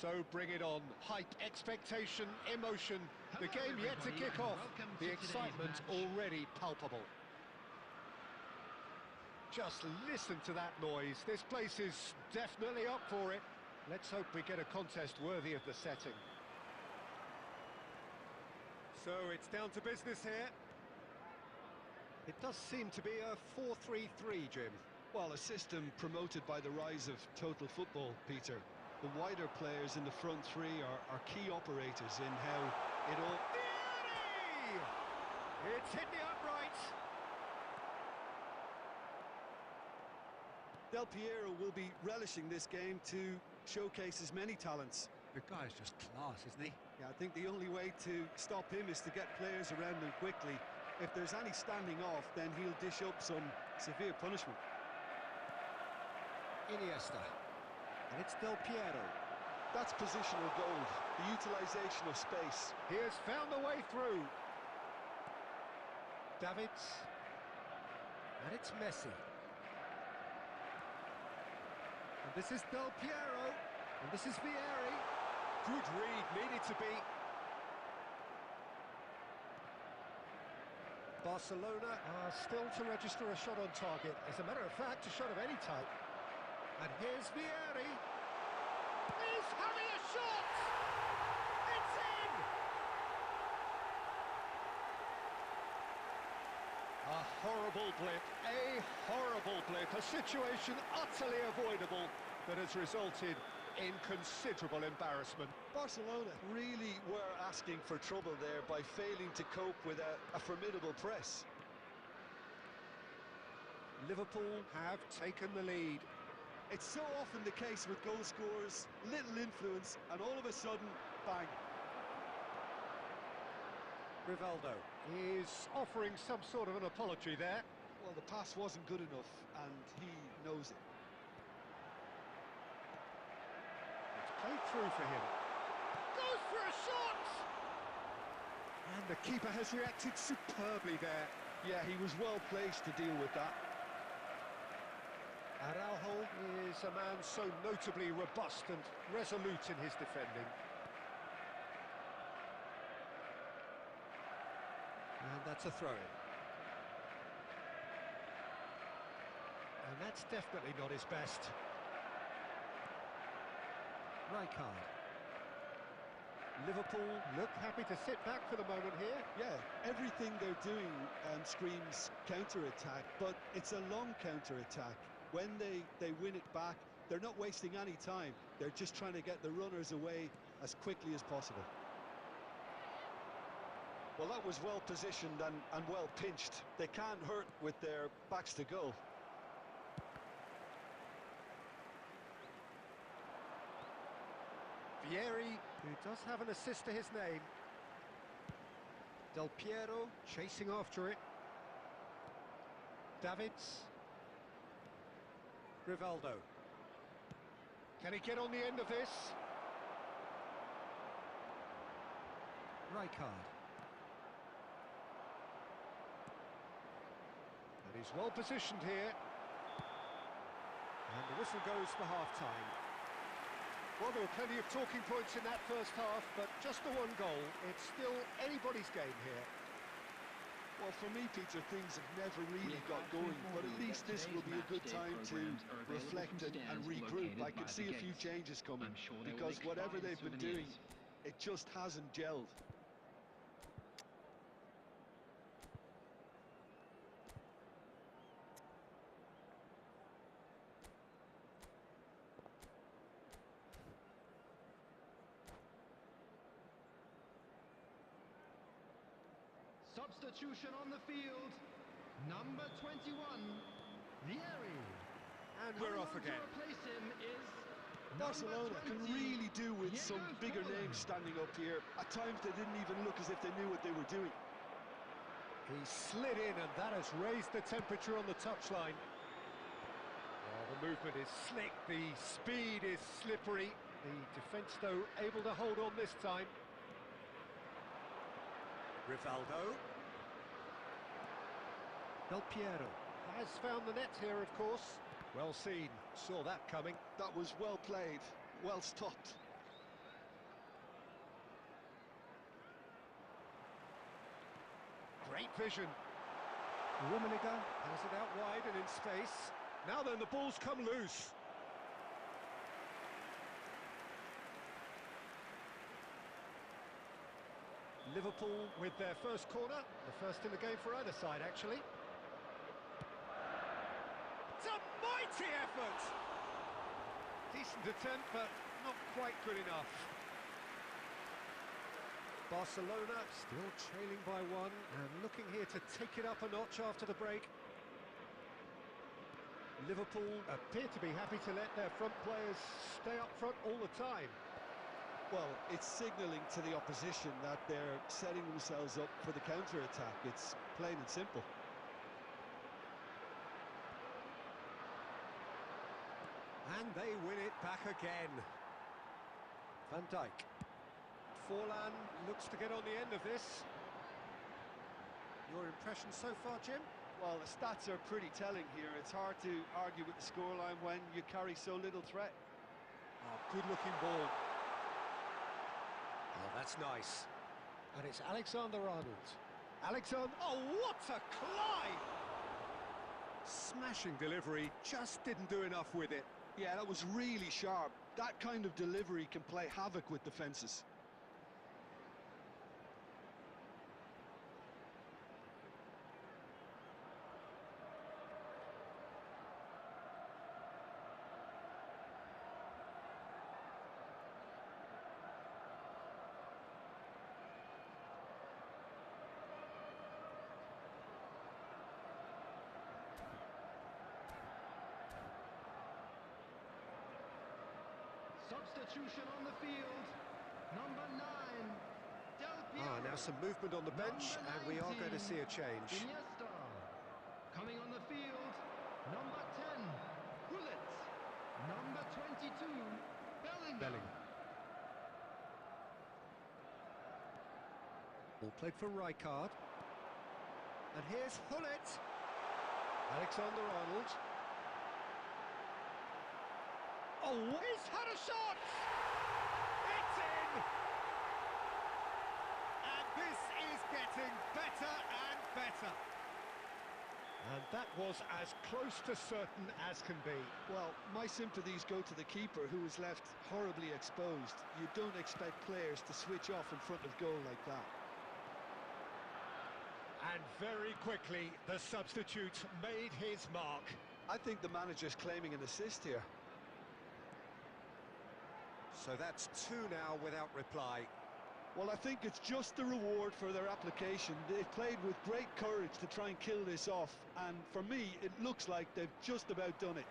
So bring it on. Hype, expectation, emotion. The game yet to kick off. The excitement already palpable. Just listen to that noise. This place is definitely up for it. Let's hope we get a contest worthy of the setting. So it's down to business here. It does seem to be a 4-3-3, Jim. Well, a system promoted by the rise of total football, Peter. The wider players in the front three are key operators in how it all... Beauty! It's hit the upright. Del Piero will be relishing this game to showcase his many talents. The guy's just class, isn't he? Yeah, I think the only way to stop him is to get players around him quickly. If there's any standing off, then he'll dish up some severe punishment. Iniesta. And it's Del Piero. That's positional gold, the utilisation of space. He has found a way through. Davids. And it's Messi. And this is Del Piero. And this is Vieri. Good read, needed to be. Barcelona are still to register a shot on target. As a matter of fact, a shot of any type. And here's Vieri. He's having a shot! It's in! A horrible blip, a situation utterly avoidable that has resulted in considerable embarrassment. Barcelona really were asking for trouble there by failing to cope with a formidable press. Liverpool have taken the lead. It's so often the case with goal scorers, little influence, and all of a sudden, bang. Rivaldo is offering some sort of an apology there. Well, the pass wasn't good enough, and he knows it. It's played through for him. Goes for a shot! And the keeper has reacted superbly there. Yeah, he was well placed to deal with that. Araujo is a man so notably robust and resolute in his defending. And that's a throw-in. And that's definitely not his best. Rijkaard. Liverpool look happy to sit back for the moment here. Yeah, everything they're doing screams counter-attack, but it's a long counter-attack. When they win it back, they're not wasting any time. They're just trying to get the runners away as quickly as possible. Well, that was well positioned and well pinched. They can't hurt with their backs to goal. Vieri, who does have an assist to his name. Del Piero chasing after it. Davids. Rivaldo. Can he get on the end of this? Rijkaard. And he's well positioned here. And the whistle goes for half-time. Well, there were plenty of talking points in that first half, but just the one goal. It's still anybody's game here. Well, for me, Peter, things have never really got going, but at least this will be a good time to reflect and regroup. I can see a few changes coming, because whatever they've been doing, it just hasn't gelled. Substitution on the field. Number 21, Vieri. And we're off again. To replace him is Barcelona can really do with some bigger names standing up here. At times they didn't even look as if they knew what they were doing. He slid in, and that has raised the temperature on the touchline. Well, the movement is slick, the speed is slippery. The defence, though, able to hold on this time. Rivaldo. Del Piero has found the net here, of course. Well seen, saw that coming. That was well played, well stopped. Great vision. Rummenigge has it out wide and in space. Now then, the ball's come loose. Liverpool with their first corner, the first in the game for either side, actually. It's a mighty effort! Decent attempt, but not quite good enough. Barcelona still trailing by one and looking here to take it up a notch after the break. Liverpool appear to be happy to let their front players stay up front all the time. Well, it's signalling to the opposition that they're setting themselves up for the counter-attack. It's plain and simple. And they win it back again. Van Dijk. Forlan looks to get on the end of this. Your impression so far, Jim? Well, the stats are pretty telling here. It's hard to argue with the scoreline when you carry so little threat. Oh, good-looking ball. Oh, that's nice. And it's Alexander-Arnold. Alexander, oh, what a climb! Smashing delivery, just didn't do enough with it. Yeah, that was really sharp. That kind of delivery can play havoc with defences. Substitution on the field. Number 9. Del Piero. Now some movement on the bench, and we are going to see a change. Iniesta. Coming on the field. Number 10. Gullit. Number 22. Bellingham. Ball played for Rijkaard. And here's Gullit. Alexander-Arnold. Oh, he's had a shot! It's in! And this is getting better and better. And that was as close to certain as can be. Well, my sympathies go to the keeper, who was left horribly exposed. You don't expect players to switch off in front of goal like that. And very quickly, the substitute made his mark. I think the manager's claiming an assist here. So that's 2 now without reply. Well, I think it's just the reward for their application. They've played with great courage to try and kill this off, and for me, it looks like they've just about done it.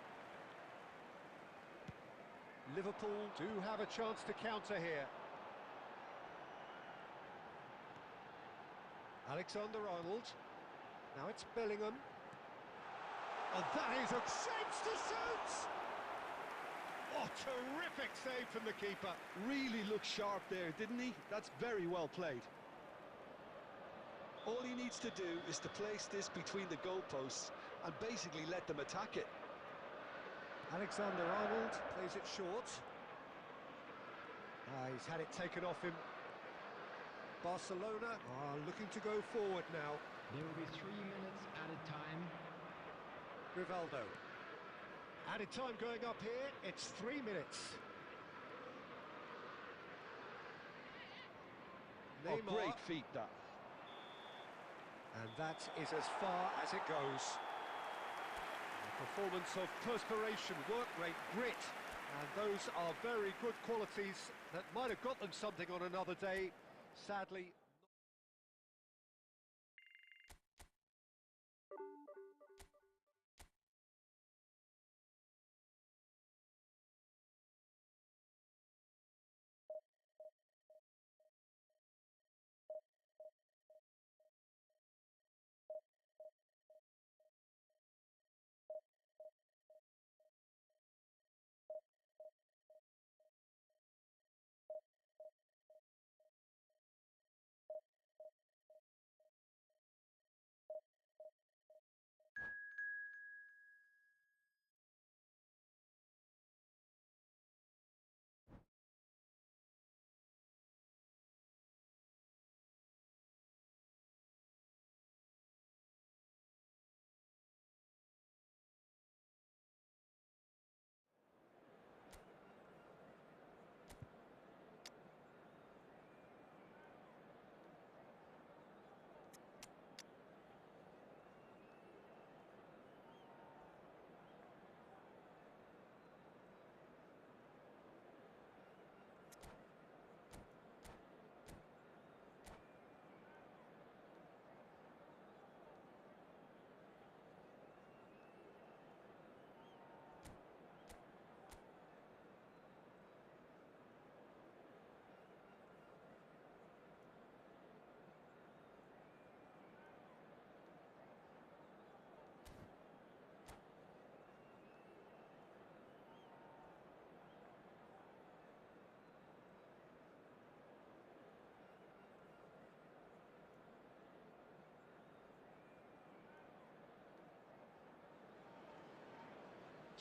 Liverpool do have a chance to counter here. Alexander-Arnold. Now it's Bellingham. And that is a chance to shoot! Oh, terrific save from the keeper. Really looked sharp there, didn't he? That's very well played. All he needs to do is to place this between the goalposts and basically let them attack it. Alexander-Arnold plays it short. He's had it taken off him. Barcelona are looking to go forward now. There will be 3 minutes added time. Rivaldo. Added time going up here, it's 3 minutes. Oh, Neymar. great feat, that. And that is as far as it goes. A performance of perspiration, work rate, grit. And those are very good qualities that might have got them something on another day. Sadly...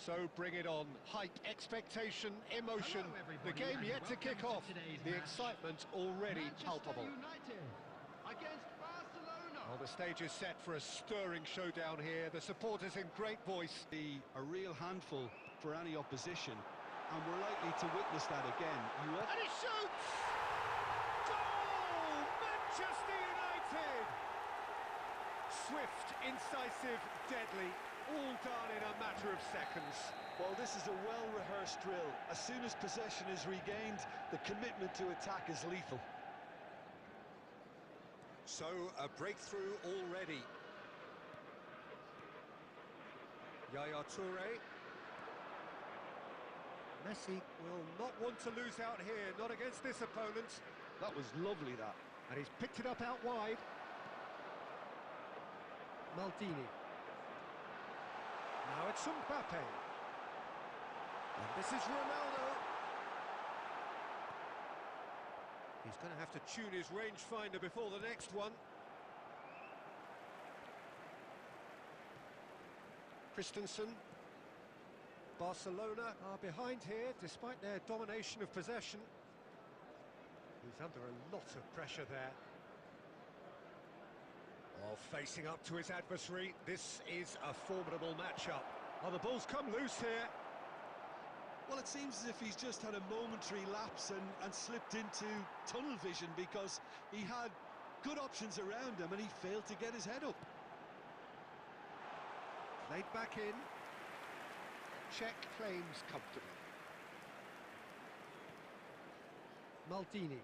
So bring it on. Hype, expectation, emotion. The game yet to kick off. The excitement already palpable. United against Barcelona. Well, the stage is set for a stirring showdown here. The supporters in great voice. Be a real handful for any opposition, and we're likely to witness that again. And he shoots! Goal! Manchester United! Swift, incisive, deadly, all done in a matter of seconds. Well, this is a well-rehearsed drill. As soon as possession is regained, the commitment to attack is lethal. So, a breakthrough already. Yaya Toure. Messi will not want to lose out here, not against this opponent. That was lovely, that. And he's picked it up out wide. Maldini. Now it's Mbappe. And this is Ronaldo. He's going to have to tune his rangefinder before the next one. Christensen. Barcelona are behind here, despite their domination of possession. He's under a lot of pressure there. Oh, facing up to his adversary, this is a formidable matchup. Oh, the ball's come loose here. Well, it seems as if he's just had a momentary lapse and slipped into tunnel vision, because he had good options around him and he failed to get his head up. Played back in. Check claims comfortably. Maldini.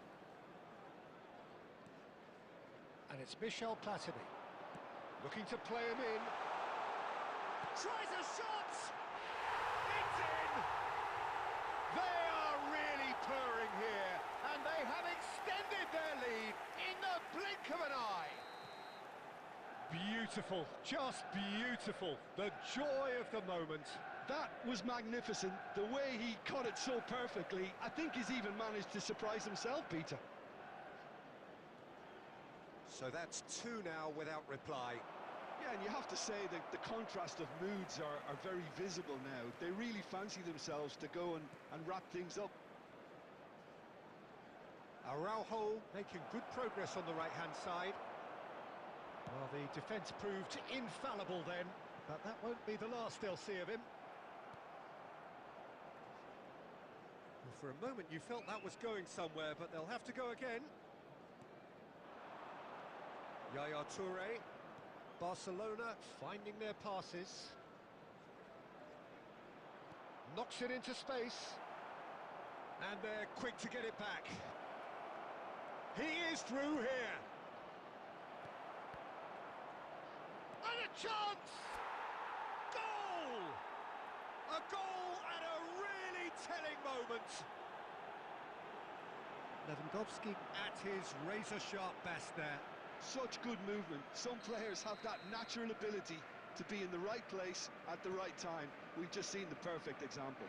And it's Michel Platini. Looking to play him in. Tries a shot! It's in! They are really purring here, and they have extended their lead in the blink of an eye. Beautiful, just beautiful. The joy of the moment. That was magnificent. The way he caught it so perfectly, I think he's even managed to surprise himself, Peter. So that's two now without reply. Yeah, and you have to say that the contrast of moods are very visible now. They really fancy themselves to go and wrap things up. Araujo making good progress on the right-hand side. Well, the defence proved infallible then, but that won't be the last they'll see of him. Well, for a moment you felt that was going somewhere, but they'll have to go again. Yaya Toure. Barcelona finding their passes. Knocks it into space. And they're quick to get it back. He is through here. And a chance! Goal! A goal at a really telling moment. Lewandowski at his razor-sharp best there. Such good movement. Some players have that natural ability to be in the right place at the right time. We've just seen the perfect example.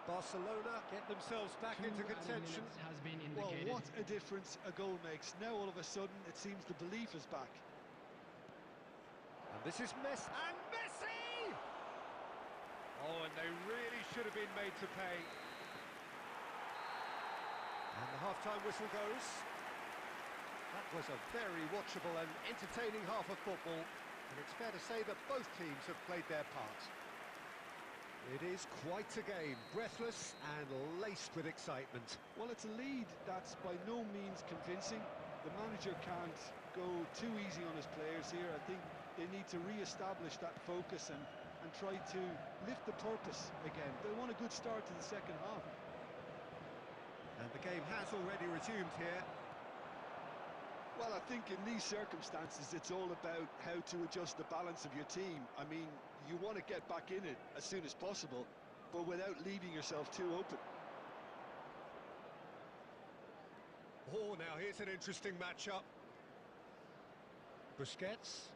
Barcelona get themselves back into contention. Has been Well, indicated. what a difference a goal makes. Now all of a sudden it seems the belief is back. And this is Messi. And Messi! Oh, and they really should have been made to pay. And the half-time whistle goes. That was a very watchable and entertaining half of football, and it's fair to say that both teams have played their part. It is quite a game, breathless and laced with excitement. Well, it's a lead that's by no means convincing. The manager can't go too easy on his players here. I think they need to re-establish that focus and try to lift the purpose again. They want a good start to the second half. And the game has already resumed here. Well, I think in these circumstances, it's all about how to adjust the balance of your team. I mean, you want to get back in it as soon as possible, but without leaving yourself too open. Oh, now here's an interesting matchup. Busquets.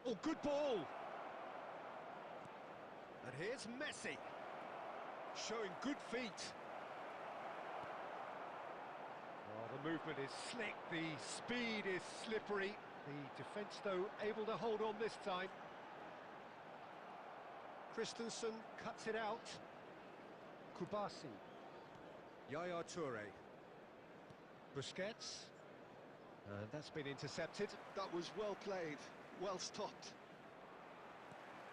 Oh, good ball. And here's Messi. Showing good feet. Oh, the movement is slick, the speed is slippery. The defence, though, able to hold on this time. Christensen cuts it out. Kubasi. Yaya Toure. Busquets. And that's been intercepted. That was well played. well stopped.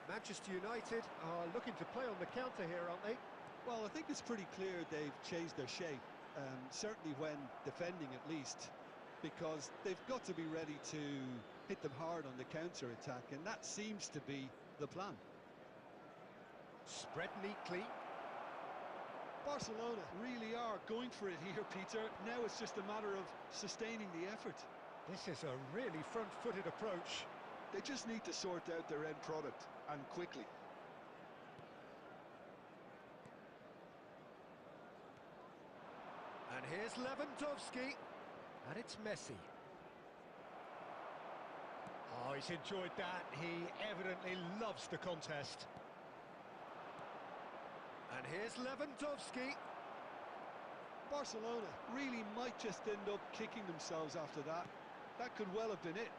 Manchester United are looking to play on the counter here, aren't they? Well, I think it's pretty clear they've changed their shape, certainly when defending at least, because they've got to be ready to hit them hard on the counter-attack, and that seems to be the plan. Spread neatly. Barcelona really are going for it here, Peter. Now it's just a matter of sustaining the effort. This is a really front-footed approach. They just need to sort out their end product, and quickly. And here's Lewandowski. And it's Messi. Oh, he's enjoyed that. He evidently loves the contest. And here's Lewandowski. Barcelona really might just end up kicking themselves after that. That could well have been it.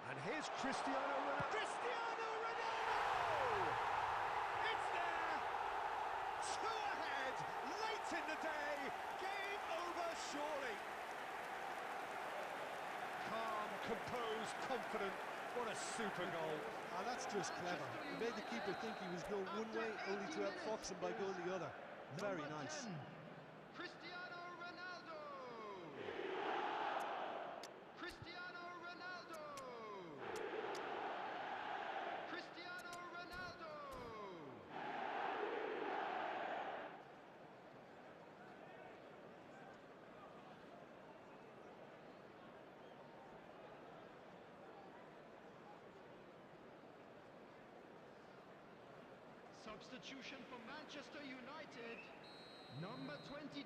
And here's Cristiano Ronaldo. Cristiano Ronaldo! It's there! 2 ahead, late in the day. Game over, surely. Calm, composed, confident. What a super goal. Ah, that's just clever. He made the keeper think he was going one way, only to outfox him by going the other. Very nice. 10, Cristiano Ronaldo. Cristiano Ronaldo. Cristiano Ronaldo. Substitution for Manchester United. Number 22.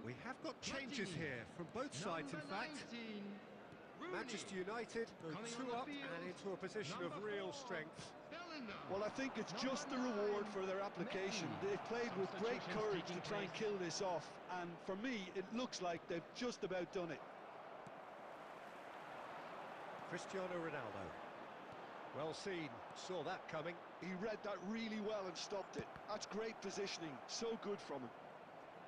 We have got changes here from both sides, in fact. 19, Rooney. Manchester United go Coming 2 on the up field, and into a position of number real 4, strength. Bellingham. Well, I think it's Number just the reward 9, for their application. Messi. They've played with great Substitutions courage to taking try and place. kill this off, and for me, it looks like they've just about done it. Cristiano Ronaldo. Well seen, saw that coming. He read that really well and stopped it. That's great positioning, so good from him.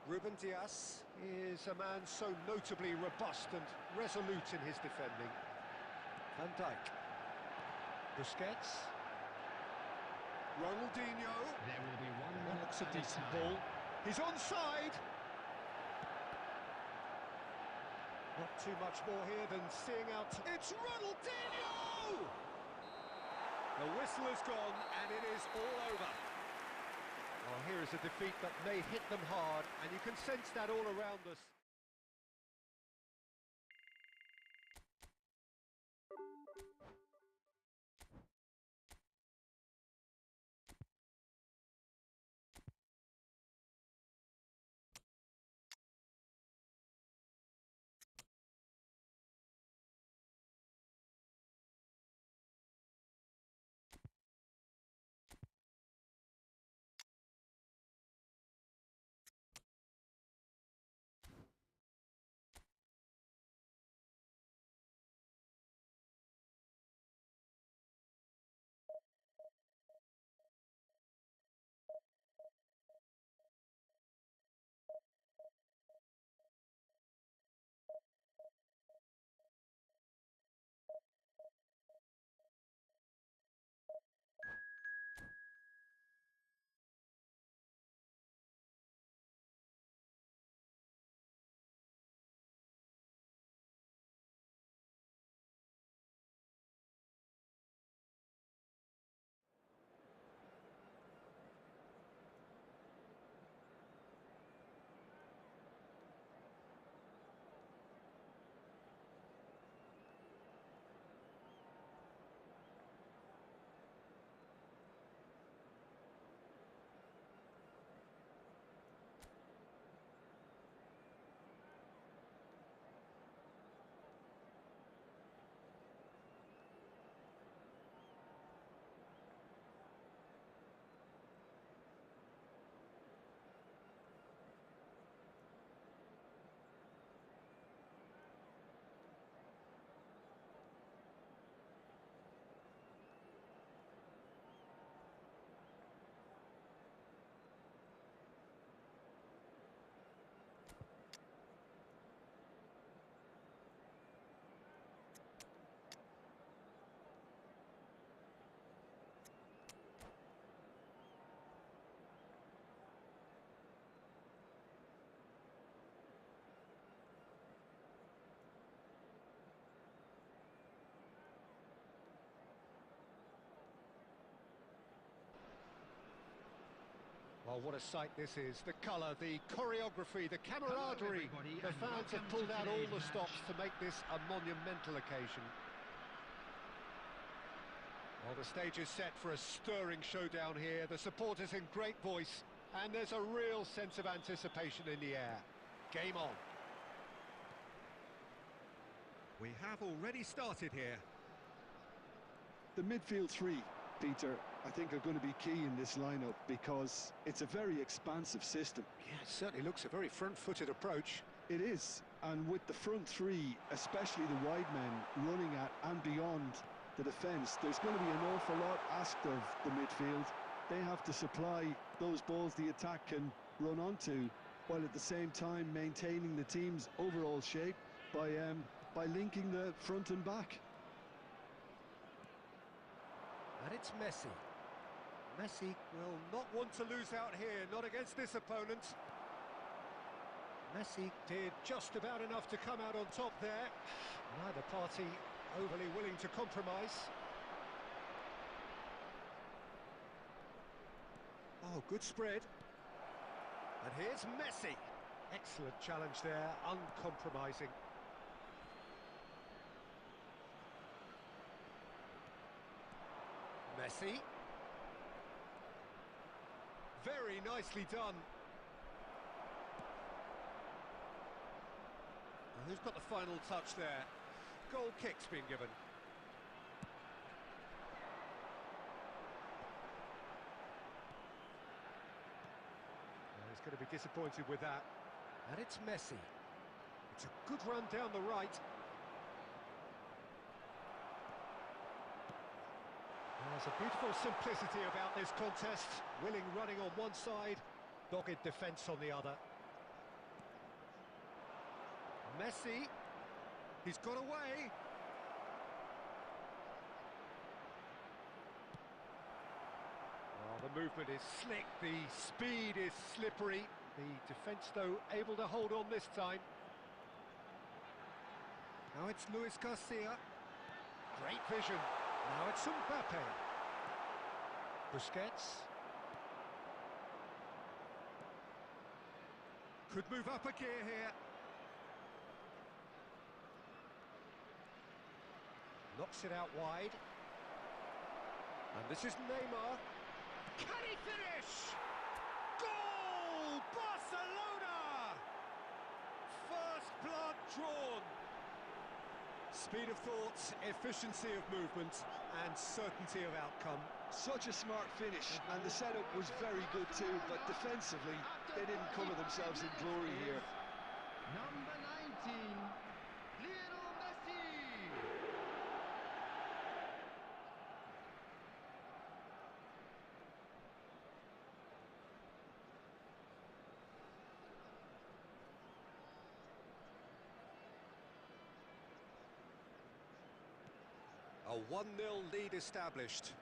Ruben Dias is a man so notably robust and resolute in his defending. Van Dijk. Busquets. Ronaldinho. There will be one That minute looks a added decent time. ball. He's onside. Not too much more here than seeing out. It's Ronaldinho! The whistle has gone and it is all over. Well, here is a defeat that may hit them hard, and you can sense that all around us. Oh, what a sight this is. The colour, the choreography, the camaraderie. The fans have pulled out all the stops to make this a monumental occasion. Well, the stage is set for a stirring showdown here. The supporters in great voice, and there's a real sense of anticipation in the air. Game on. We have already started here. The midfield three, Peter, I think are going to be key in this lineup because it's a very expansive system. Yeah, it certainly looks a very front-footed approach. It is, and with the front three, especially the wide men running at and beyond the defence, there's going to be an awful lot asked of the midfield. They have to supply those balls the attack can run onto, while at the same time maintaining the team's overall shape by linking the front and back. And it's Messi. Messi will not want to lose out here, not against this opponent. Messi did just about enough to come out on top there. Neither party overly willing to compromise. Oh, good spread. And here's Messi. Excellent challenge there, uncompromising. Messi. Very nicely done. And who's got the final touch there? Goal kick's been given. Well, he's going to be disappointed with that. And it's Messi. It's a good run down the right. There's a beautiful simplicity about this contest. Willing running on one side, dogged defence on the other. Messi, he's got away. Oh, the movement is slick, the speed is slippery. The defence, though, able to hold on this time. Now it's Luis Garcia. Great vision. Now it's Mbappe. Busquets. Could move up a gear here. Knocks it out wide. And this is Neymar. Can he finish? Goal! Barcelona! First blood drawn. Speed of thought, efficiency of movement, and certainty of outcome. Such a smart finish, and the setup was very good too, but defensively, they didn't cover themselves in glory here. Number 19, Lionel Messi. A 1-0 lead established.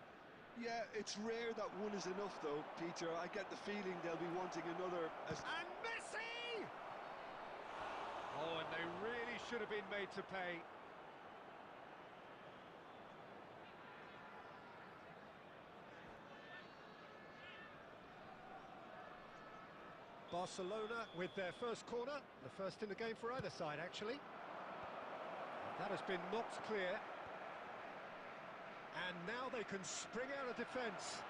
Yeah, it's rare that one is enough though, Peter. I get the feeling they'll be wanting another. And Messi! Oh, and they really should have been made to pay. Barcelona with their first corner, the first in the game for either side, actually. And that has been knocked clear. And now they can spring out of defence.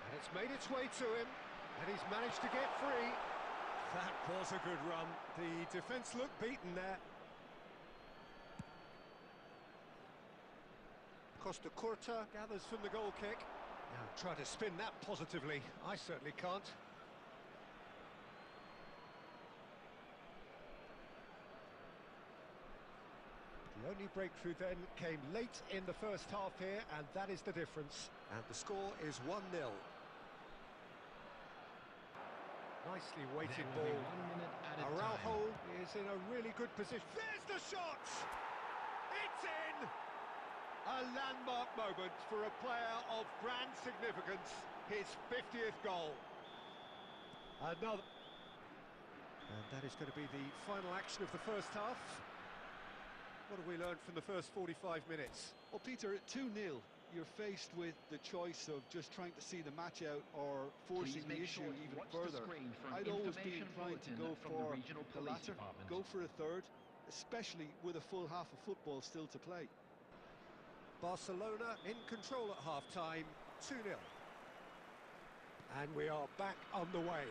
And it's made its way to him, and he's managed to get free. That was a good run. The defence looked beaten there. Costa Curta gathers from the goal kick. Now try to spin that positively. I certainly can't. The only breakthrough then came late in the first half here, and that is the difference. And the score is 1-0. Nicely weighted ball. 1 minute at a Araujo time. is in a really good position. There's the shot! It's in! A landmark moment for a player of grand significance. His 50th goal. Another. And that is going to be the final action of the first half. What have we learned from the first 45 minutes? Well, Peter, 2-0. you're faced with the choice of just trying to see the match out or forcing the issue even further. I'd always be inclined to go for the latter, go for a third, especially with a full half of football still to play. Barcelona in control at half-time, 2-0. And we are back on the way.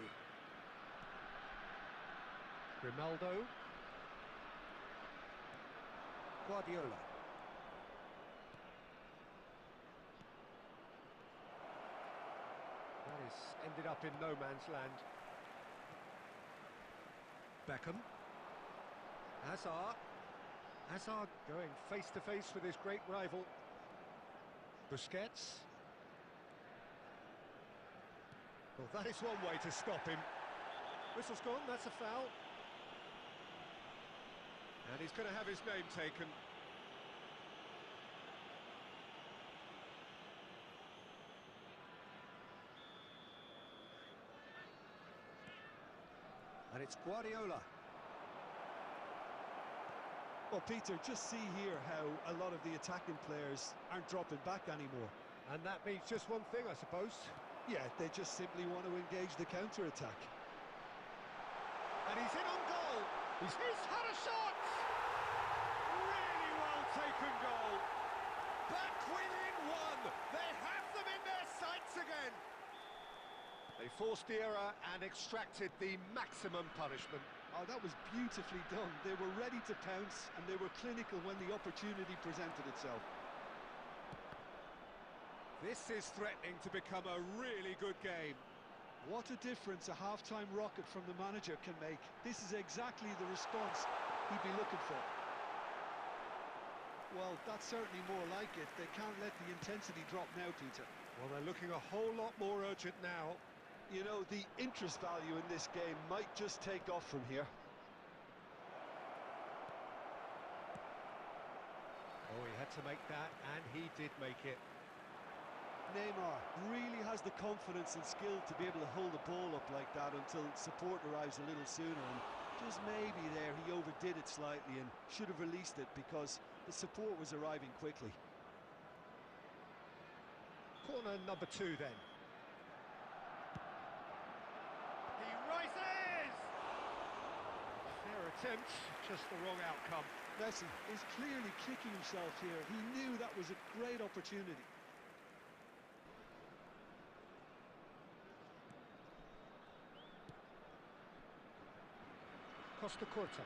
Ronaldo. Guardiola. That is ended up in no man's land. Beckham. Hazard going face to face with his great rival. Busquets. Well, that is one way to stop him. Whistle's gone, that's a foul. And he's going to have his name taken. And it's Guardiola. Well, Peter, just see here how a lot of the attacking players aren't dropping back anymore. And that means just one thing, I suppose. Yeah, they just simply want to engage the counter-attack. And he's in on goal. He's had a shot. Really well taken goal. Back within one. They have them in their sights again. They forced the error and extracted the maximum punishment. Oh, that was beautifully done. They were ready to pounce and they were clinical when the opportunity presented itself. This is threatening to become a really good game. What a difference a half-time rocket from the manager can make. This is exactly the response he'd be looking for. Well, that's certainly more like it. They can't let the intensity drop now, Peter. Well, they're looking a whole lot more urgent now. You know, the interest value in this game might just take off from here. Oh, he had to make that, and he did make it. Neymar really has the confidence and skill to be able to hold the ball up like that until support arrives a little sooner, and just maybe there he overdid it slightly and should have released it because the support was arriving quickly. Corner number 2 then. He rises! Fair attempt, just the wrong outcome. Messi is clearly kicking himself here. He knew that was a great opportunity. Costa Corta.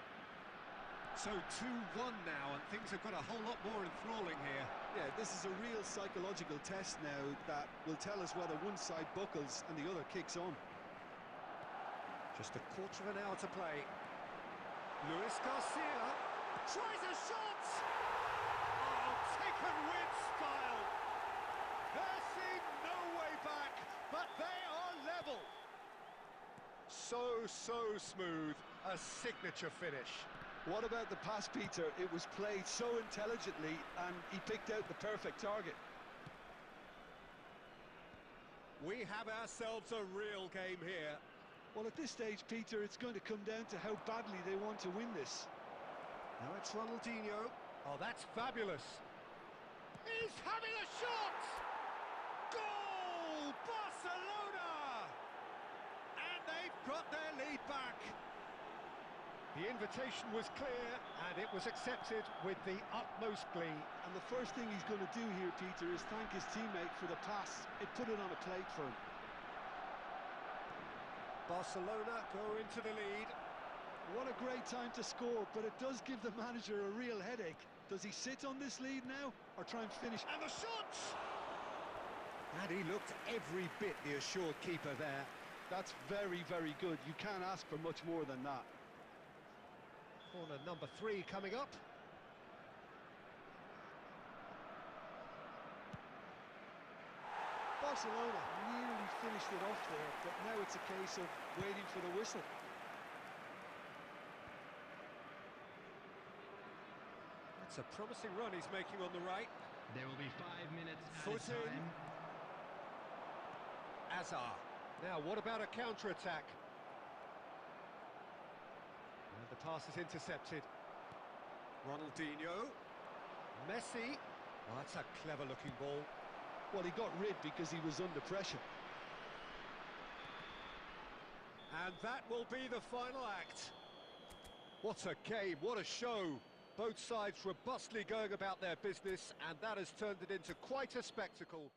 So 2-1 now, and things have got a whole lot more enthralling here. Yeah, this is a real psychological test now that will tell us whether one side buckles and the other kicks on. Just a quarter of an hour to play. Luis Garcia tries a shot! Oh, taken with style! There seemed no way back, but they are level. So smooth, a signature finish. What about the pass, Peter? It was played so intelligently and he picked out the perfect target. We have ourselves a real game here. Well, at this stage, Peter, it's going to come down to how badly they want to win this. Now it's Ronaldinho. Oh, that's fabulous. He's having a shot! Goal! Barcelona! And they've got their lead back. The invitation was clear, and it was accepted with the utmost glee. And the first thing he's going to do here, Peter, is thank his teammate for the pass. It put it on a plate for him. Barcelona go into the lead. What a great time to score, but it does give the manager a real headache. Does he sit on this lead now, or try and finish? And the shot! And he looked every bit the assured keeper there. That's very, very good. You can't ask for much more than that. Corner number 3 coming up. Barcelona nearly finished it off there, but now it's a case of waiting for the whistle. That's a promising run he's making on the right. There will be 5 minutes Foot added in. time. Hazard. Now, what about a counter-attack? And the pass is intercepted. Ronaldinho. Messi. Oh, that's a clever-looking ball. Well, he got rid because he was under pressure. And that will be the final act. What a game, what a show. Both sides robustly going about their business, and that has turned it into quite a spectacle.